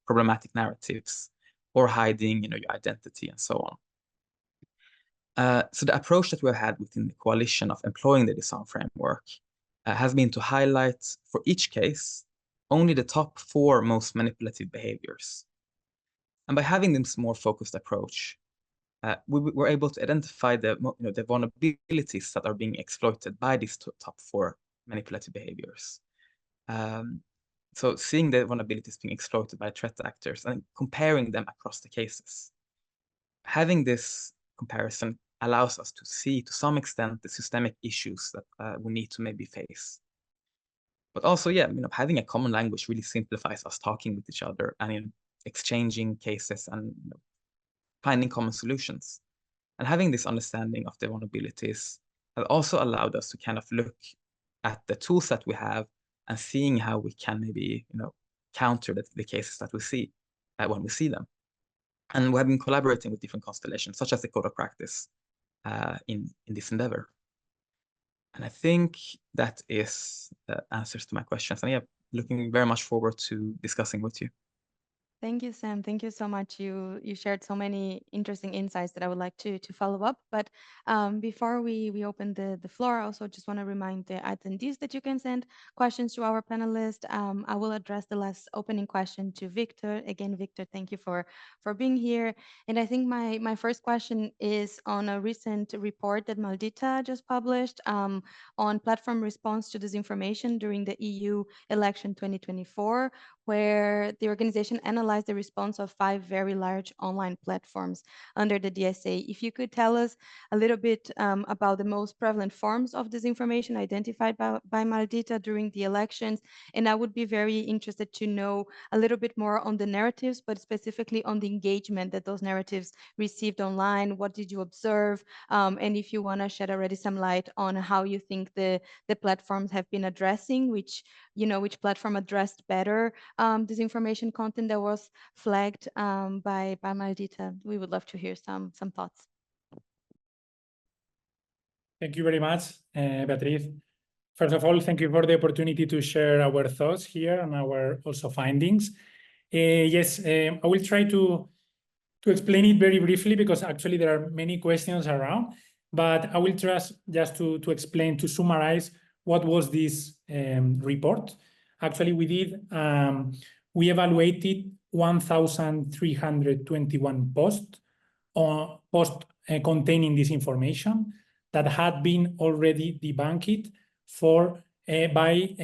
problematic narratives or hiding your identity and so on. So the approach that we've had within the coalition of employing the disarm framework has been to highlight for each case only the top 4 most manipulative behaviors. And by having this more focused approach, we were able to identify the vulnerabilities that are being exploited by these top 4 manipulative behaviors. So seeing the vulnerabilities being exploited by threat actors and comparing them across the cases. Having this comparison allows us to see, to some extent, the systemic issues that we need to maybe face. But also, yeah, having a common language really simplifies us talking with each other and exchanging cases and finding common solutions. And having this understanding of the vulnerabilities has also allowed us to kind of look at the tools that we have and seeing how we can maybe counter the cases that we see when we see them. And we have been collaborating with different constellations, such as the Code of Practice, in this endeavor. And I think that is the answers to my questions. And yeah, looking very much forward to discussing with you. Thank you, Sam. Thank you so much. You shared so many interesting insights that I would like to follow up. But before we open the floor, I also just want to remind the attendees that you can send questions to our panelists. I will address the last opening question to Victor. Again, Victor, thank you for being here. And I think my first question is on a recent report that Maldita just published on platform response to disinformation during the EU election 2024, where the organization analyzed the response of 5 very large online platforms under the DSA. If you could tell us a little bit about the most prevalent forms of disinformation identified by Maldita during the elections, and I would be very interested to know a little bit more on the narratives, but specifically on the engagement that those narratives received online. What did you observe? And if you want to shed already some light on how you think the platforms have been addressing, which platform addressed better disinformation content that was flagged by Maldita. We would love to hear some thoughts. Thank you very much, Beatriz. First of all, thank you for the opportunity to share our thoughts here and our also findings. Yes, I will try to explain it very briefly because actually there are many questions around, but I will try just to explain, to summarize what was this report. Actually, we evaluated 1,321 posts containing this information that had been already debunked by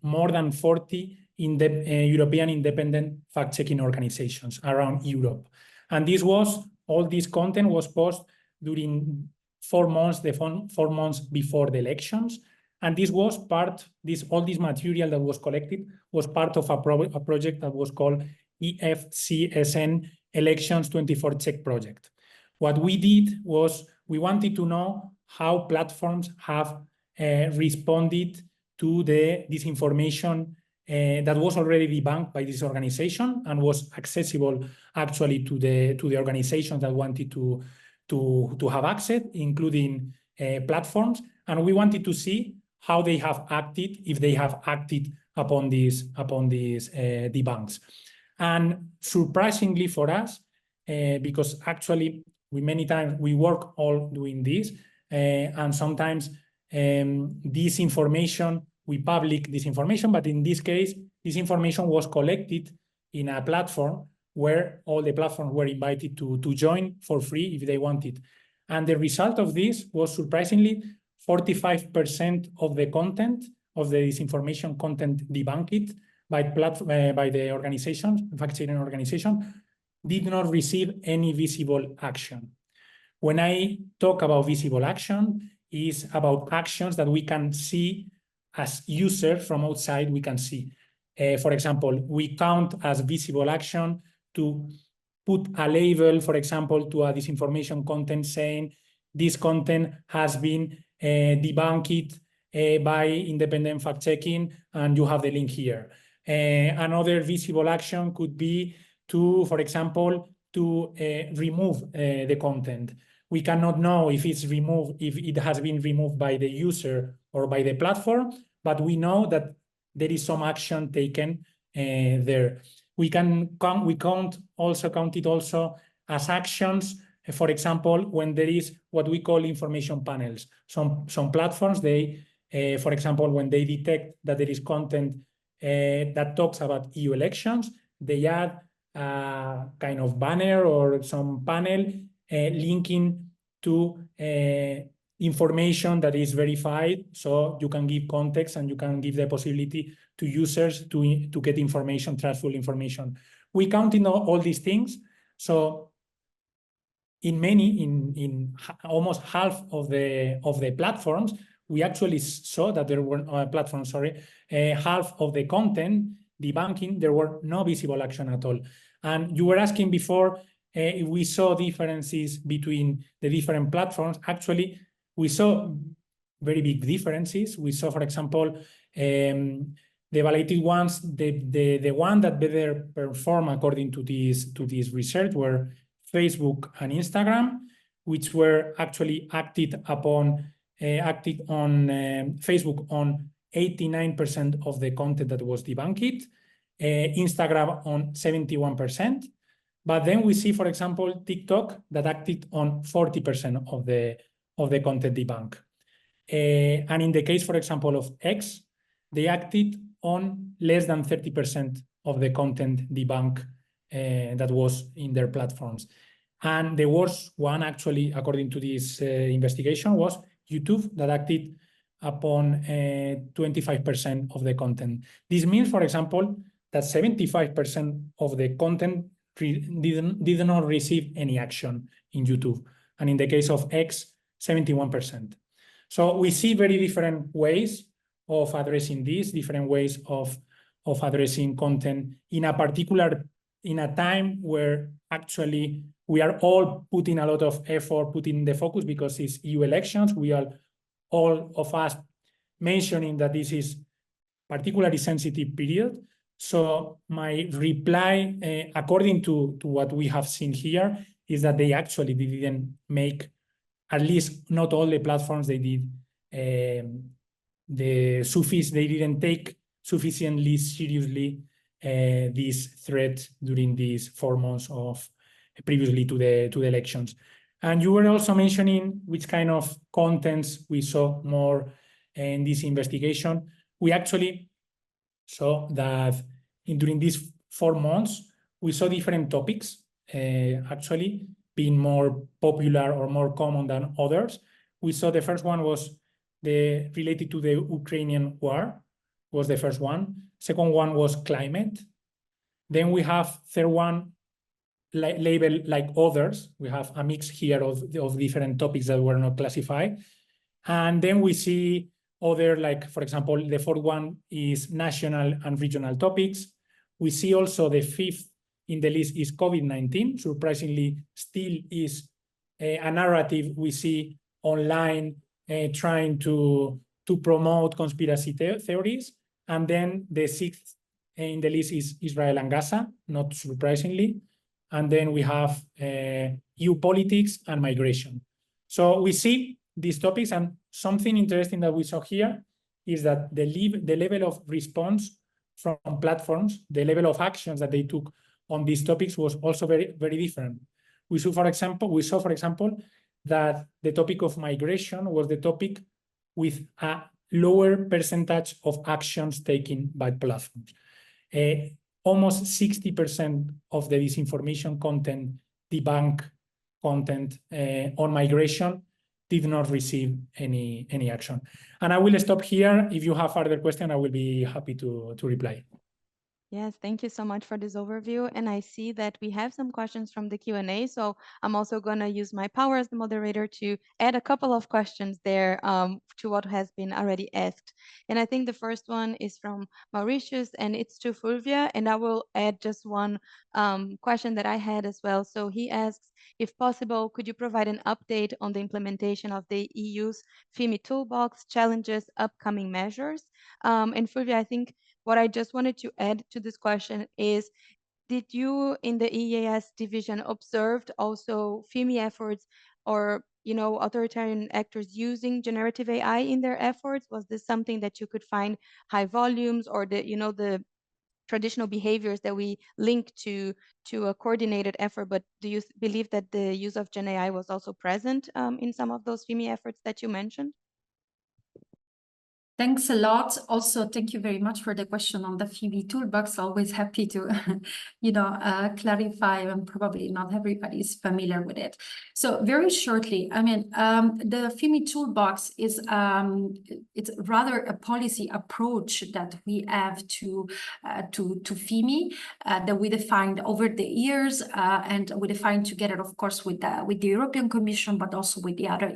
more than 40 European independent fact-checking organizations around Europe. And all this content was posted during 4 months, the 4 months before the elections. And this was all this material that was collected was part of a project that was called EFCSN Elections 24 Check Project. What we did was we wanted to know how platforms have responded to the disinformation that was already debunked by this organization and was accessible actually to the organizations that wanted to have access, including platforms. And we wanted to see how they have acted, if they have acted upon these debunks. And surprisingly for us, because actually many times we work all doing this, and sometimes this information, we public this information, but in this case, this information was collected in a platform where all the platforms were invited to join for free if they wanted. And the result of this was surprisingly 45% of the content, of the disinformation content debunked by the organization, fact-checking organization, did not receive any visible action. When I talk about visible action, is about actions that we can see as users from outside, we can see. For example, we count as visible action to put a label, for example, to a disinformation content saying this content has been debunked by independent fact-checking, and you have the link here. Another visible action could be to, for example, to remove the content. We cannot know if it's removed, if it has been removed by the user or by the platform, but we know that there is some action taken there. We count it also as actions. For example, when there is what we call information panels. Some platforms, they, for example, when they detect that there is content that talks about EU elections, they add a kind of banner or some panel linking to information that is verified, so you can give context and you can give the possibility to users to get information, trustful information. We count in all these things. So in almost half of the platforms, we actually saw that there were platforms, half of the content debunking, there were no visible action at all. And you were asking before if we saw differences between the different platforms. Actually, we saw very big differences. We saw, for example, the validated ones, the one that better perform according to this research were Facebook and Instagram, which were actually acted on Facebook on 89% of the content that was debunked, Instagram on 71%. But then we see, for example, TikTok that acted on 40% of the content debunk. And in the case, for example, of X, they acted on less than 30% of the content debunk that was in their platforms. And the worst one, actually, according to this investigation, was YouTube, that acted upon 25% of the content. This means, for example, that 75% of the content did not receive any action in YouTube. And in the case of X, 71%. So we see very different ways of addressing this, different ways of addressing content in a time where actually we are all putting a lot of effort, putting the focus, because it's EU elections. We are all of us mentioning that this is particularly sensitive period. So my reply, according to what we have seen here, is that they actually didn't make, at least not all the platforms, they did they didn't take sufficiently seriously this threat during these 4 months of previously to the elections. And you were also mentioning which kind of contents we saw more in this investigation. We actually saw that during these 4 months, we saw different topics actually being more popular or more common than others. We saw the first one was related to the Ukrainian war, was the first one. Second one was climate. Then we have third one labeled like others. We have a mix here of different topics that were not classified. And then we see other, like, for example, the fourth one is national and regional topics. We see also the fifth in the list is COVID-19. Surprisingly, still is a narrative we see online trying to promote conspiracy theories. And then the sixth in the list is Israel and Gaza, not surprisingly. And then we have EU politics and migration. So we see these topics, and something interesting that we saw here is that the level of response from platforms, the level of actions that they took on these topics was also very, very different. We saw, for example, that the topic of migration was the topic with a lower percentage of actions taken by platforms. Almost 60% of the disinformation content, debunk content on migration did not receive any action. And I will stop here. If you have further questions, I will be happy to reply. Yes, thank you so much for this overview. And I see that we have some questions from the Q&A. So I'm also going to use my power as the moderator to add a couple of questions there to what has been already asked. And I think the first one is from Mauritius, and it's to Fulvia. And I will add just one question that I had as well. So he asks, if possible, could you provide an update on the implementation of the EU's FIMI toolbox, challenges, upcoming measures? And Fulvia, I think what I just wanted to add to this question is, did you in the EAS division observed also FIMI efforts or, authoritarian actors using generative AI in their efforts? Was this something that you could find high volumes, or the traditional behaviors that we link to a coordinated effort? But do you believe that the use of Gen AI was also present in some of those FIMI efforts that you mentioned? Thanks a lot. Also, thank you very much for the question on the FIMI toolbox. Always happy to, clarify, and probably not everybody is familiar with it. So very shortly, I mean, the FIMI toolbox is it's rather a policy approach that we have to FIMI that we defined over the years, and we defined together, of course, with the European Commission, but also with the other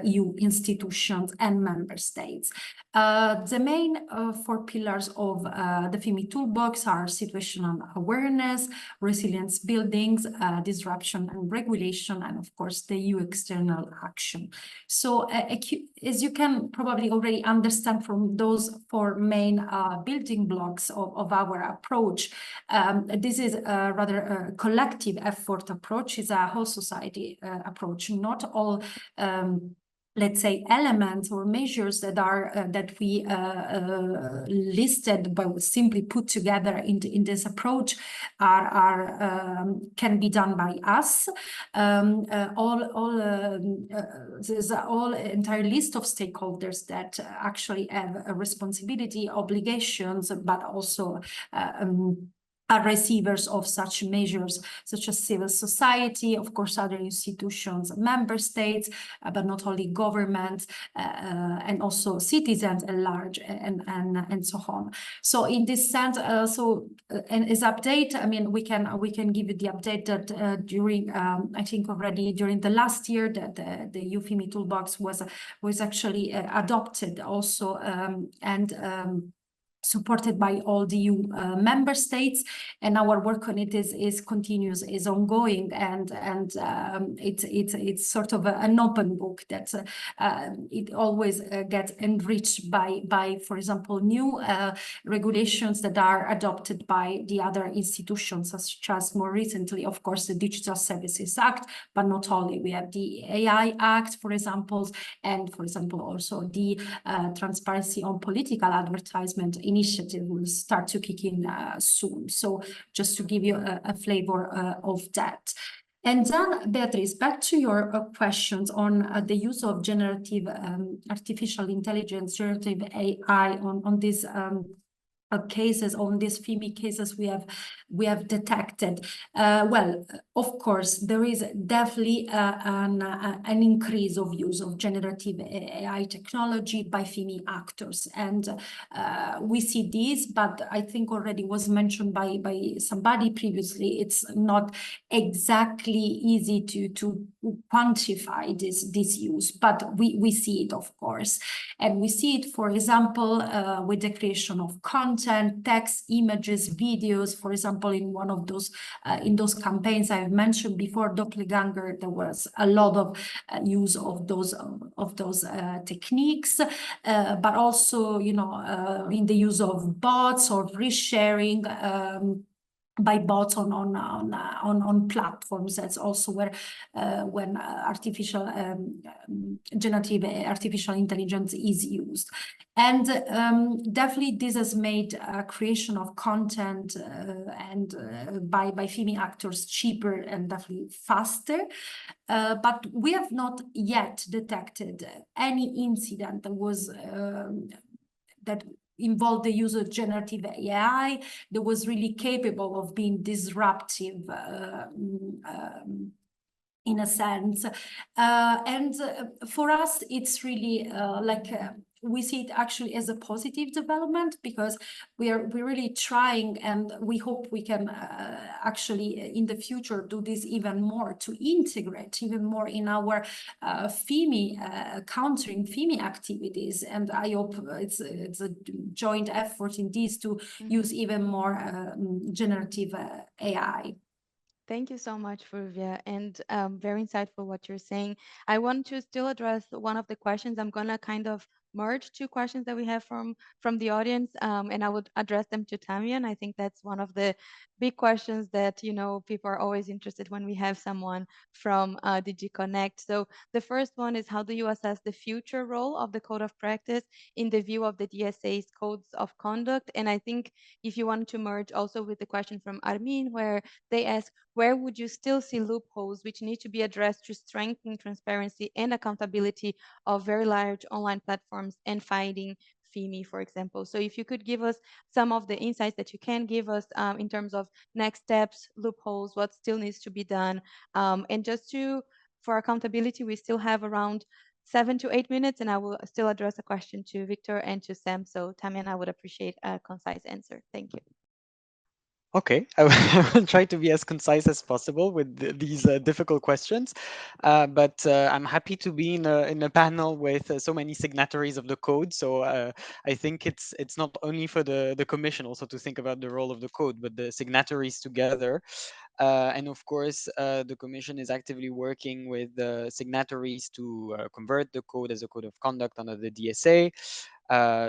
EU institutions and member states. The main 4 pillars of the FIMI toolbox are situational awareness, resilience buildings, disruption and regulation, and of course the EU external action. So as you can probably already understand from those 4 main building blocks of our approach, this is a rather collective effort approach. It's a whole society approach, not all let's say elements or measures that are that we listed but simply put together in this approach can be done by us. There's all entire list of stakeholders that actually have a responsibility, obligations, but also are receivers of such measures, such as civil society, of course, other institutions, member states, but not only governments, and also citizens at large, and so on. So in this sense, and as update, I mean, we can give you the update that during, I think already during the last year, that the EU FIMI toolbox was actually adopted also, and supported by all the EU member states, and our work on it is continuous, is ongoing, and it's sort of an open book that it always gets enriched by, for example, new regulations that are adopted by the other institutions, such as more recently, of course, the Digital Services Act, but not only. We have the AI Act, for example, and for example also the Transparency on Political Advertisement initiative will start to kick in soon. So just to give you a flavor of that. And then, Beatrice, back to your questions on the use of generative artificial intelligence, generative AI on these cases, on these FIMI cases we have detected. Well, of course, there is definitely an increase of use of generative AI technology by FIMI actors, and we see this, but I think already was mentioned by somebody previously. It's not exactly easy to quantify this use, but we see it, of course, and we see it, for example, with the creation of content, text, images, videos. For example, in one of those in those campaigns I've mentioned before, Doppelganger, there was a lot of use of those techniques, but also, you know, in the use of bots or resharing by bots on platforms. That's also where when generative artificial intelligence is used. And definitely this has made creation of content and by FIMI actors cheaper and definitely faster. But we have not yet detected any incident that was that involved the use of generative AI that was really capable of being disruptive in a sense. And for us, it's really we see it actually as a positive development, because we're really trying, and we hope we can actually in the future do this even more, to integrate even more in our FIMI, countering FIMI activities. And I hope it's a joint effort in this to use even more generative AI. Thank you so much, Fulvia, and very insightful what you're saying. I want to still address one of the questions. I'm going to kind of merge two questions that we have from the audience, and I would address them to Tamian. I think that's one of the big questions that, you know, people are always interested when we have someone from DG Connect. So the first one is, how do you assess the future role of the code of practice in the view of the DSA's codes of conduct? And I think if you want to merge also with the question from Armin, where they ask, where would you still see loopholes which need to be addressed to strengthen transparency and accountability of very large online platforms and fighting FIMI, for example? So if you could give us some of the insights that you can give us in terms of next steps, loopholes, what still needs to be done. And just for accountability, we still have around 7 to 8 minutes, and I will still address a question to Victor and to Sam. So Tamian, I would appreciate a concise answer. Thank you. Okay, I will try to be as concise as possible with these difficult questions, but I'm happy to be in a panel with so many signatories of the code. So I think it's not only for the Commission also to think about the role of the code, but the signatories together. And of course, the Commission is actively working with the signatories to convert the code as a code of conduct under the DSA.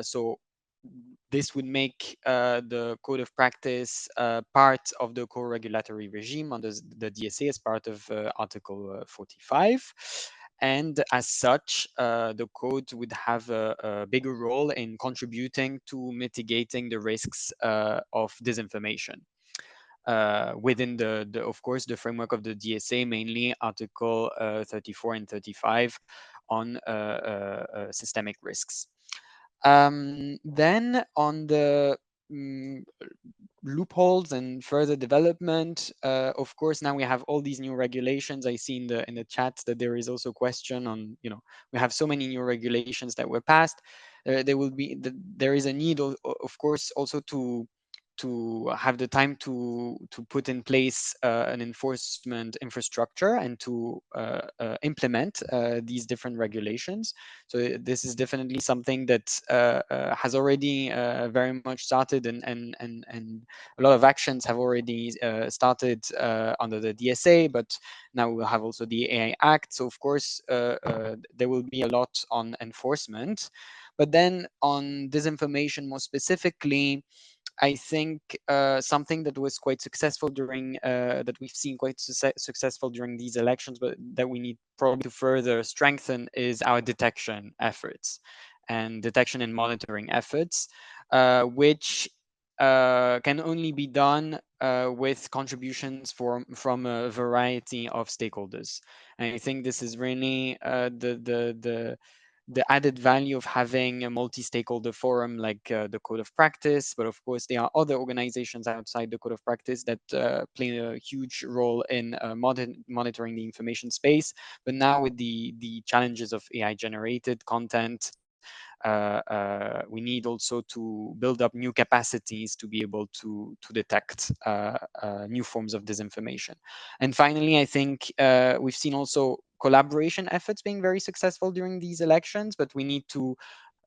So this would make the code of practice part of the core regulatory regime under the DSA as part of Article 45. And as such, the code would have a bigger role in contributing to mitigating the risks of disinformation. Within of course, the framework of the DSA, mainly Article 34 and 35 on systemic risks. Then on the loopholes and further development, of course, now we have all these new regulations. I see in the chat that there is also a question on, you know, we have so many new regulations that were passed. There is a need, of course, also to have the time to put in place an enforcement infrastructure and to implement these different regulations. So this is definitely something that has already very much started, and a lot of actions have already started under the DSA, but now we'll have also the AI Act. So of course, there will be a lot on enforcement. But then on disinformation more specifically, I think something that was quite successful during that we've seen quite successful during these elections, but that we need probably to further strengthen, is our detection efforts and detection and monitoring efforts, which can only be done with contributions from a variety of stakeholders. And I think this is really the added value of having a multi-stakeholder forum like the Code of Practice. But of course, there are other organizations outside the Code of Practice that play a huge role in monitoring the information space. But now with the challenges of AI-generated content, we need also to build up new capacities to be able to detect new forms of disinformation. And finally, I think we've seen also collaboration efforts being very successful during these elections, but we need to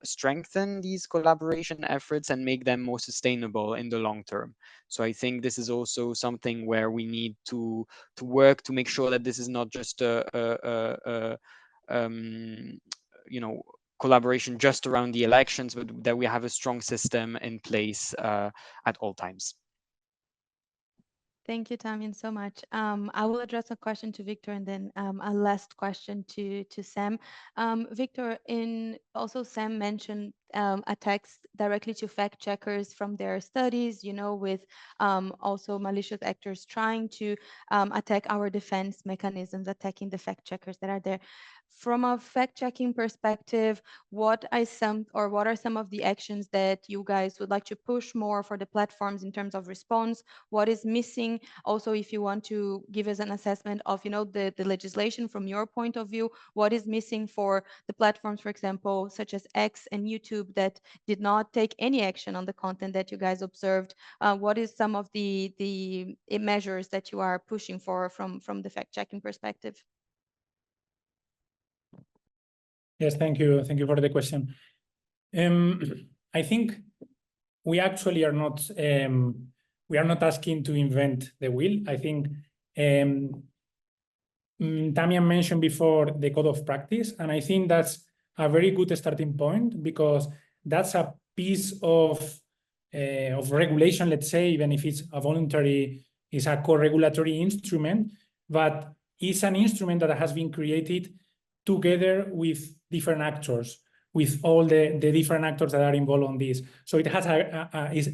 strengthen these collaboration efforts and make them more sustainable in the long term. So I think this is also something where we need to work to make sure that this is not just you know, collaboration just around the elections, but that we have a strong system in place at all times. Thank you, Tamian, so much. I will address a question to Victor and then a last question to Sam. Victor, also Sam mentioned attacks directly to fact checkers from their studies, you know, with also malicious actors trying to attack our defense mechanisms, attacking the fact checkers that are there. From a fact-checking perspective, what are some of the actions that you guys would like to push more for the platforms in terms of response? What is missing? Also, if you want to give us an assessment of, you know, the legislation from your point of view, what is missing for the platforms, for example, such as X and YouTube, that did not take any action on the content that you guys observed? What is some of the measures that you are pushing for from the fact-checking perspective? Yes, thank you. Thank you for the question. I think we actually are not asking to invent the wheel. I think Tamian mentioned before the code of practice, and I think that's a very good starting point, because that's a piece of regulation, let's say, even if it's a voluntary, it's a co-regulatory instrument, but it's an instrument that has been created together with different actors, with all the different actors that are involved on this. So it has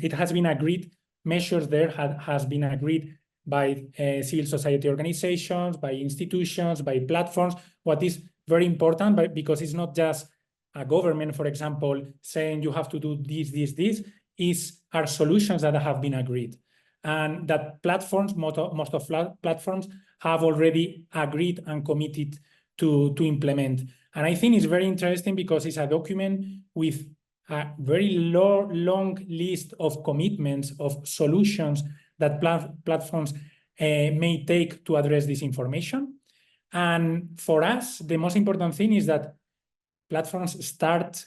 it has been agreed, measures there has been agreed by civil society organizations, by institutions, by platforms. What is very important, but because it's not just a government, for example, saying you have to do this, are solutions that have been agreed. And that platforms, most of platforms have already agreed and committed to implement. And I think it's very interesting because it's a document with a very long list of commitments, of solutions that platforms may take to address this information. And for us, the most important thing is that platforms start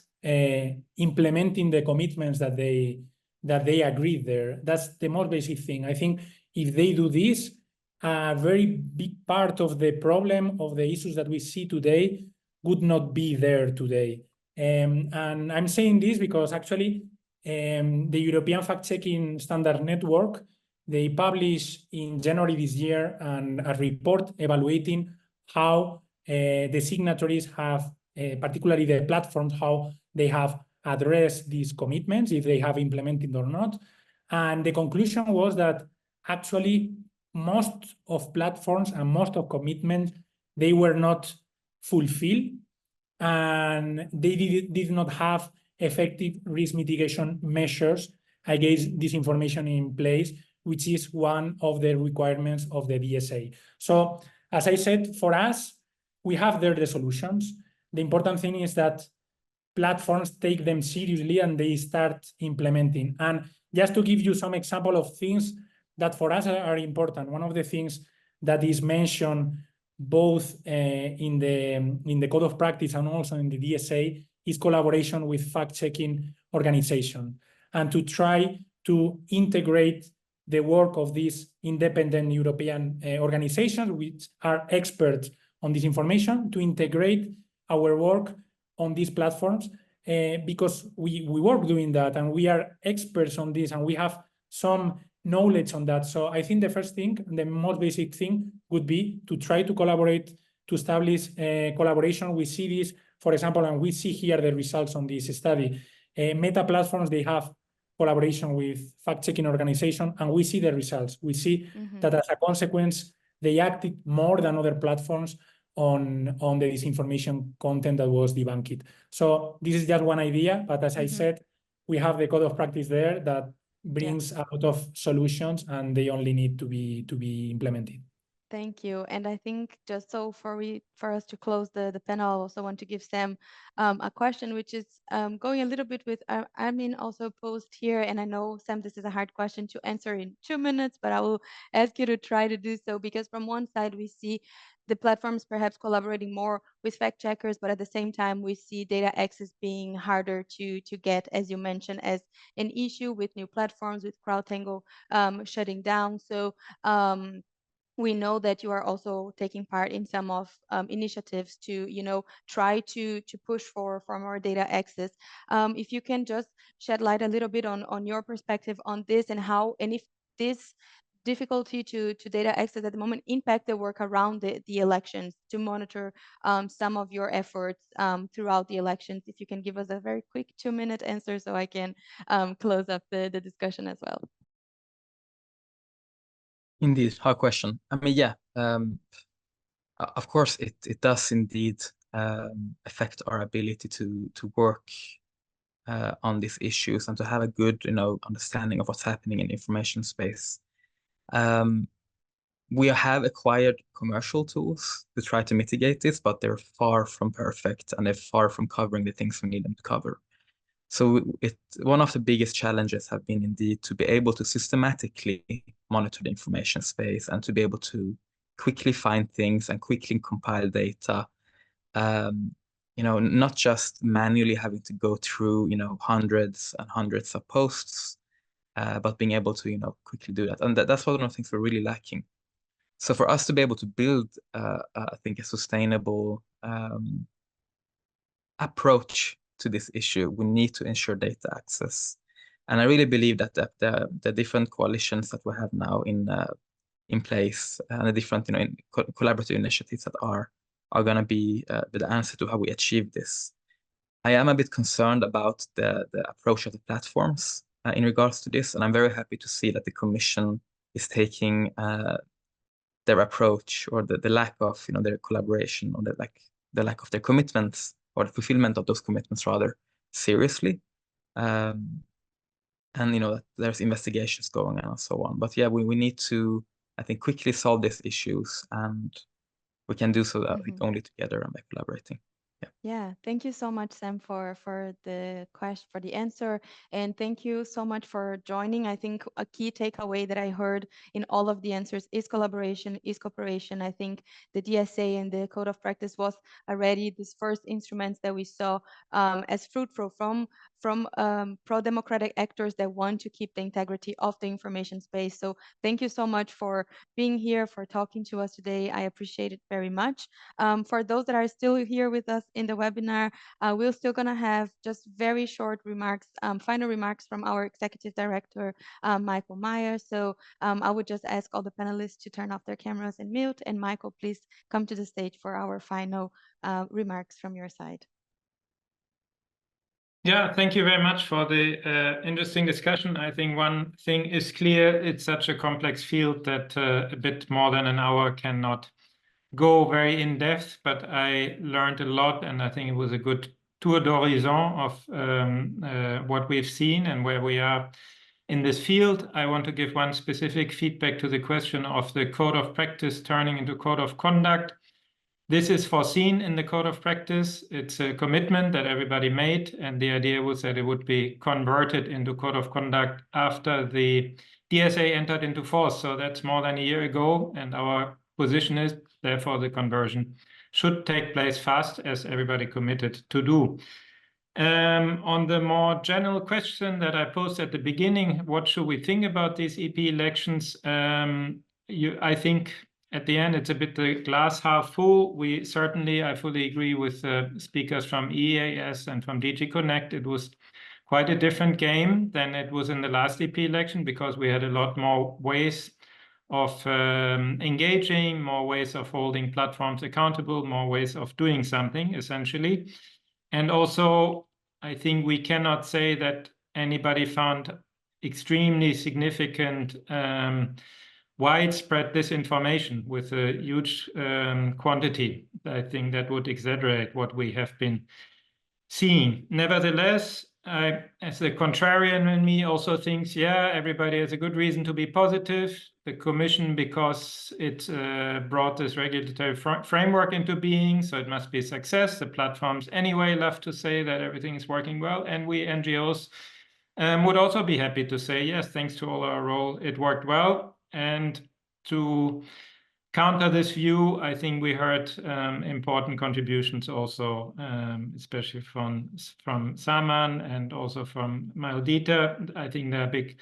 implementing the commitments that they agreed there. That's the most basic thing. I think if they do this, a very big part of the problem of the issues that we see today would not be there today. And I'm saying this because actually the European Fact-Checking Standard Network, they published in January this year a report evaluating how the signatories have, particularly the platforms, how they have addressed these commitments, if they have implemented or not. And the conclusion was that actually most of platforms and most of commitments, they were not fulfilled, and they did not have effective risk mitigation measures against disinformation in place, which is one of the requirements of the DSA. So, as I said, for us, we have there the solutions. The important thing is that platforms take them seriously and they start implementing. And just to give you some example of things that for us are important, one of the things that is mentioned both in the code of practice and also in the DSA is collaboration with fact-checking organizations, and to try to integrate the work of these independent European organizations, which are experts on this information, to integrate our work on these platforms, because we work doing that and we are experts on this and we have some knowledge on that. So I think the first thing, the most basic thing would be to try to collaborate, to establish collaboration. We see this, for example, and we see here the results on this study. Meta platforms, they have collaboration with fact-checking organizations, and we see the results. We see that as a consequence, they acted more than other platforms on the disinformation content that was debunked. So this is just one idea, but as I said, we have the code of practice there that brings a lot of solutions, and they only need to be implemented. Thank you. And I think just so for us to close the panel, I also want to give Sam a question, which is going a little bit with Armin also posed here. And I know, Sam, this is a hard question to answer in 2 minutes, but I will ask you to try to do so, because from one side, we see the platforms perhaps collaborating more with fact checkers, but at the same time, we see data access being harder to get, as you mentioned, as an issue with new platforms, with CrowdTangle shutting down. So we know that you are also taking part in some of initiatives to, try to push for more data access. If you can just shed light a little bit on your perspective on this, and how, and if this difficulty to data access at the moment impact the work around the elections, to monitor some of your efforts throughout the elections. If you can give us a very quick 2-minute answer so I can close up the discussion as well. Indeed, hard question. I mean, yeah, of course, it does indeed affect our ability to work on these issues and to have a good, understanding of what's happening in the information space. We have acquired commercial tools to try to mitigate this, but they're far from perfect and they're far from covering the things we need them to cover. So one of the biggest challenges have been indeed to be able to systematically monitor the information space and to be able to quickly find things and quickly compile data. Not just manually having to go through, hundreds and hundreds of posts, but being able to, quickly do that. And that's one of the things we're really lacking. So for us to be able to build, I think, a sustainable approach to this issue, we need to ensure data access. And I really believe that the different coalitions that we have now in place and the different collaborative initiatives that are going to be the answer to how we achieve this. I am a bit concerned about the approach of the platforms in regards to this, and I'm very happy to see that the Commission is taking their approach, or the lack of their collaboration, or the lack of their commitments, or the fulfillment of those commitments rather, seriously. And that there's investigations going on and so on. But yeah, we need to, I think, quickly solve these issues, and we can do so only together and by collaborating. Yeah, thank you so much, Sam, for the question, for the answer, and thank you so much for joining. I think a key takeaway that I heard in all of the answers is collaboration, is cooperation. I think the DSA and the Code of Practice was already these first instruments that we saw as fruitful from pro-democratic actors that want to keep the integrity of the information space. So thank you so much for being here, for talking to us today. I appreciate it very much. For those that are still here with us in the webinar, we're still going to have just very short remarks, final remarks from our Executive Director, Michael Meyer. So I would just ask all the panelists to turn off their cameras and mute. And Michael, please come to the stage for our final remarks from your side. Yeah, thank you very much for the interesting discussion. I think one thing is clear. It's such a complex field that a bit more than an hour cannot go very in depth, but I learned a lot, and I think it was a good tour d'horizon of what we've seen and where we are in this field. I want to give one specific feedback to the question of the Code of Practice turning into Code of Conduct. This is foreseen in the Code of Practice. It's a commitment that everybody made, and the idea was that it would be converted into Code of Conduct after the DSA entered into force. So that's more than a year ago, and our position is, therefore, the conversion should take place fast, as everybody committed to do. On the more general question that I posed at the beginning, what should we think about these EP elections? I think at the end, it's a bit the glass half full. I fully agree with the speakers from EAS and from DG Connect. It was quite a different game than it was in the last EP election, because we had a lot more ways of engaging, more ways of holding platforms accountable, more ways of doing something, essentially. And also, I think we cannot say that anybody found extremely significant widespread disinformation with a huge quantity. I think that would exaggerate what we have been seeing. Nevertheless, as the contrarian in me also thinks, yeah, everybody has a good reason to be positive. The Commission, because it brought this regulatory framework into being, so it must be a success. The platforms anyway love to say that everything is working well, and we NGOs would also be happy to say, yes, thanks to all our role, it worked well. And to counter this view, I think we heard important contributions also, especially from Saman and also from Maldita. I think there are big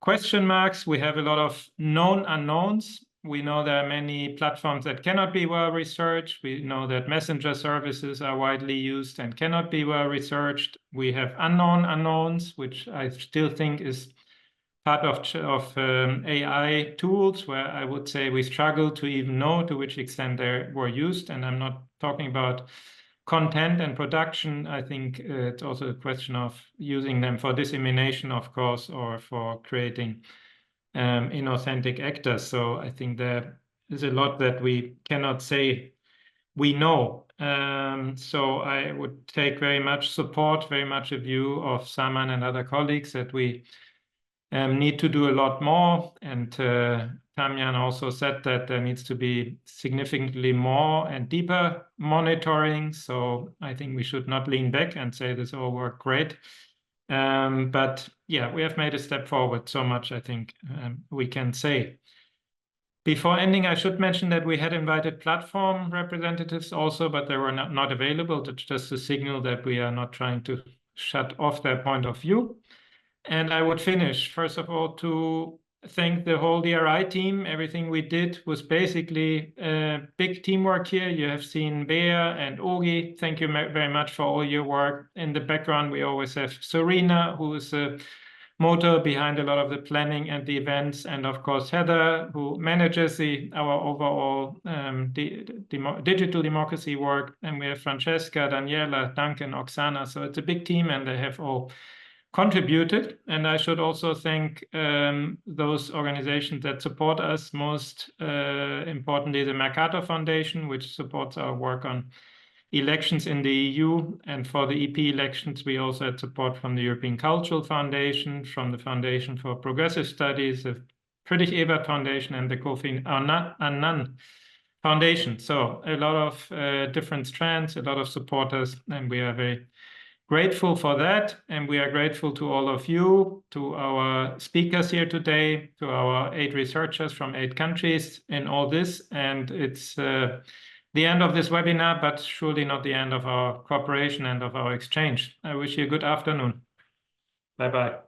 question marks. We have a lot of known unknowns. We know there are many platforms that cannot be well researched. We know that messenger services are widely used and cannot be well researched. We have unknown unknowns, which I still think is part of AI tools, where I would say we struggle to even know to which extent they were used. And I'm not talking about content and production. I think it's also a question of using them for dissemination, of course, or for creating inauthentic actors. So I think there is a lot that we cannot say we know. So I would take very much support, very much a view of Saman and other colleagues that we need to do a lot more. And Tamyan also said that there needs to be significantly more and deeper monitoring. So I think we should not lean back and say this all worked great. But yeah, we have made a step forward. So much, I think, we can say. Before ending, I should mention that we had invited platform representatives also, but they were not available. That's just a signal that we are not trying to shut off their point of view. And I would finish, first of all, to thank the whole DRI team. Everything we did was basically big teamwork here. You have seen Bea and Ogi. Thank you very much for all your work. In the background, we always have Serena, who is a motor behind a lot of the planning and the events, and of course Heather, who manages our overall digital democracy work, and we have Francesca, Daniela, Duncan, Oksana. So it's a big team, and they have all contributed. And I should also thank those organizations that support us, most importantly the Mercator Foundation, which supports our work on elections in the EU. And for the EP elections, we also had support from the European Cultural Foundation, from the Foundation for Progressive Studies, the Friedrich Ebert Foundation, and the Kofi Annan Foundation. So a lot of different strands, a lot of supporters, and we are very grateful for that. And we are grateful to all of you, to our speakers here today, to our 8 researchers from 8 countries in all this. And it's the end of this webinar, but surely not the end of our cooperation and of our exchange. I wish you a good afternoon. Bye-bye.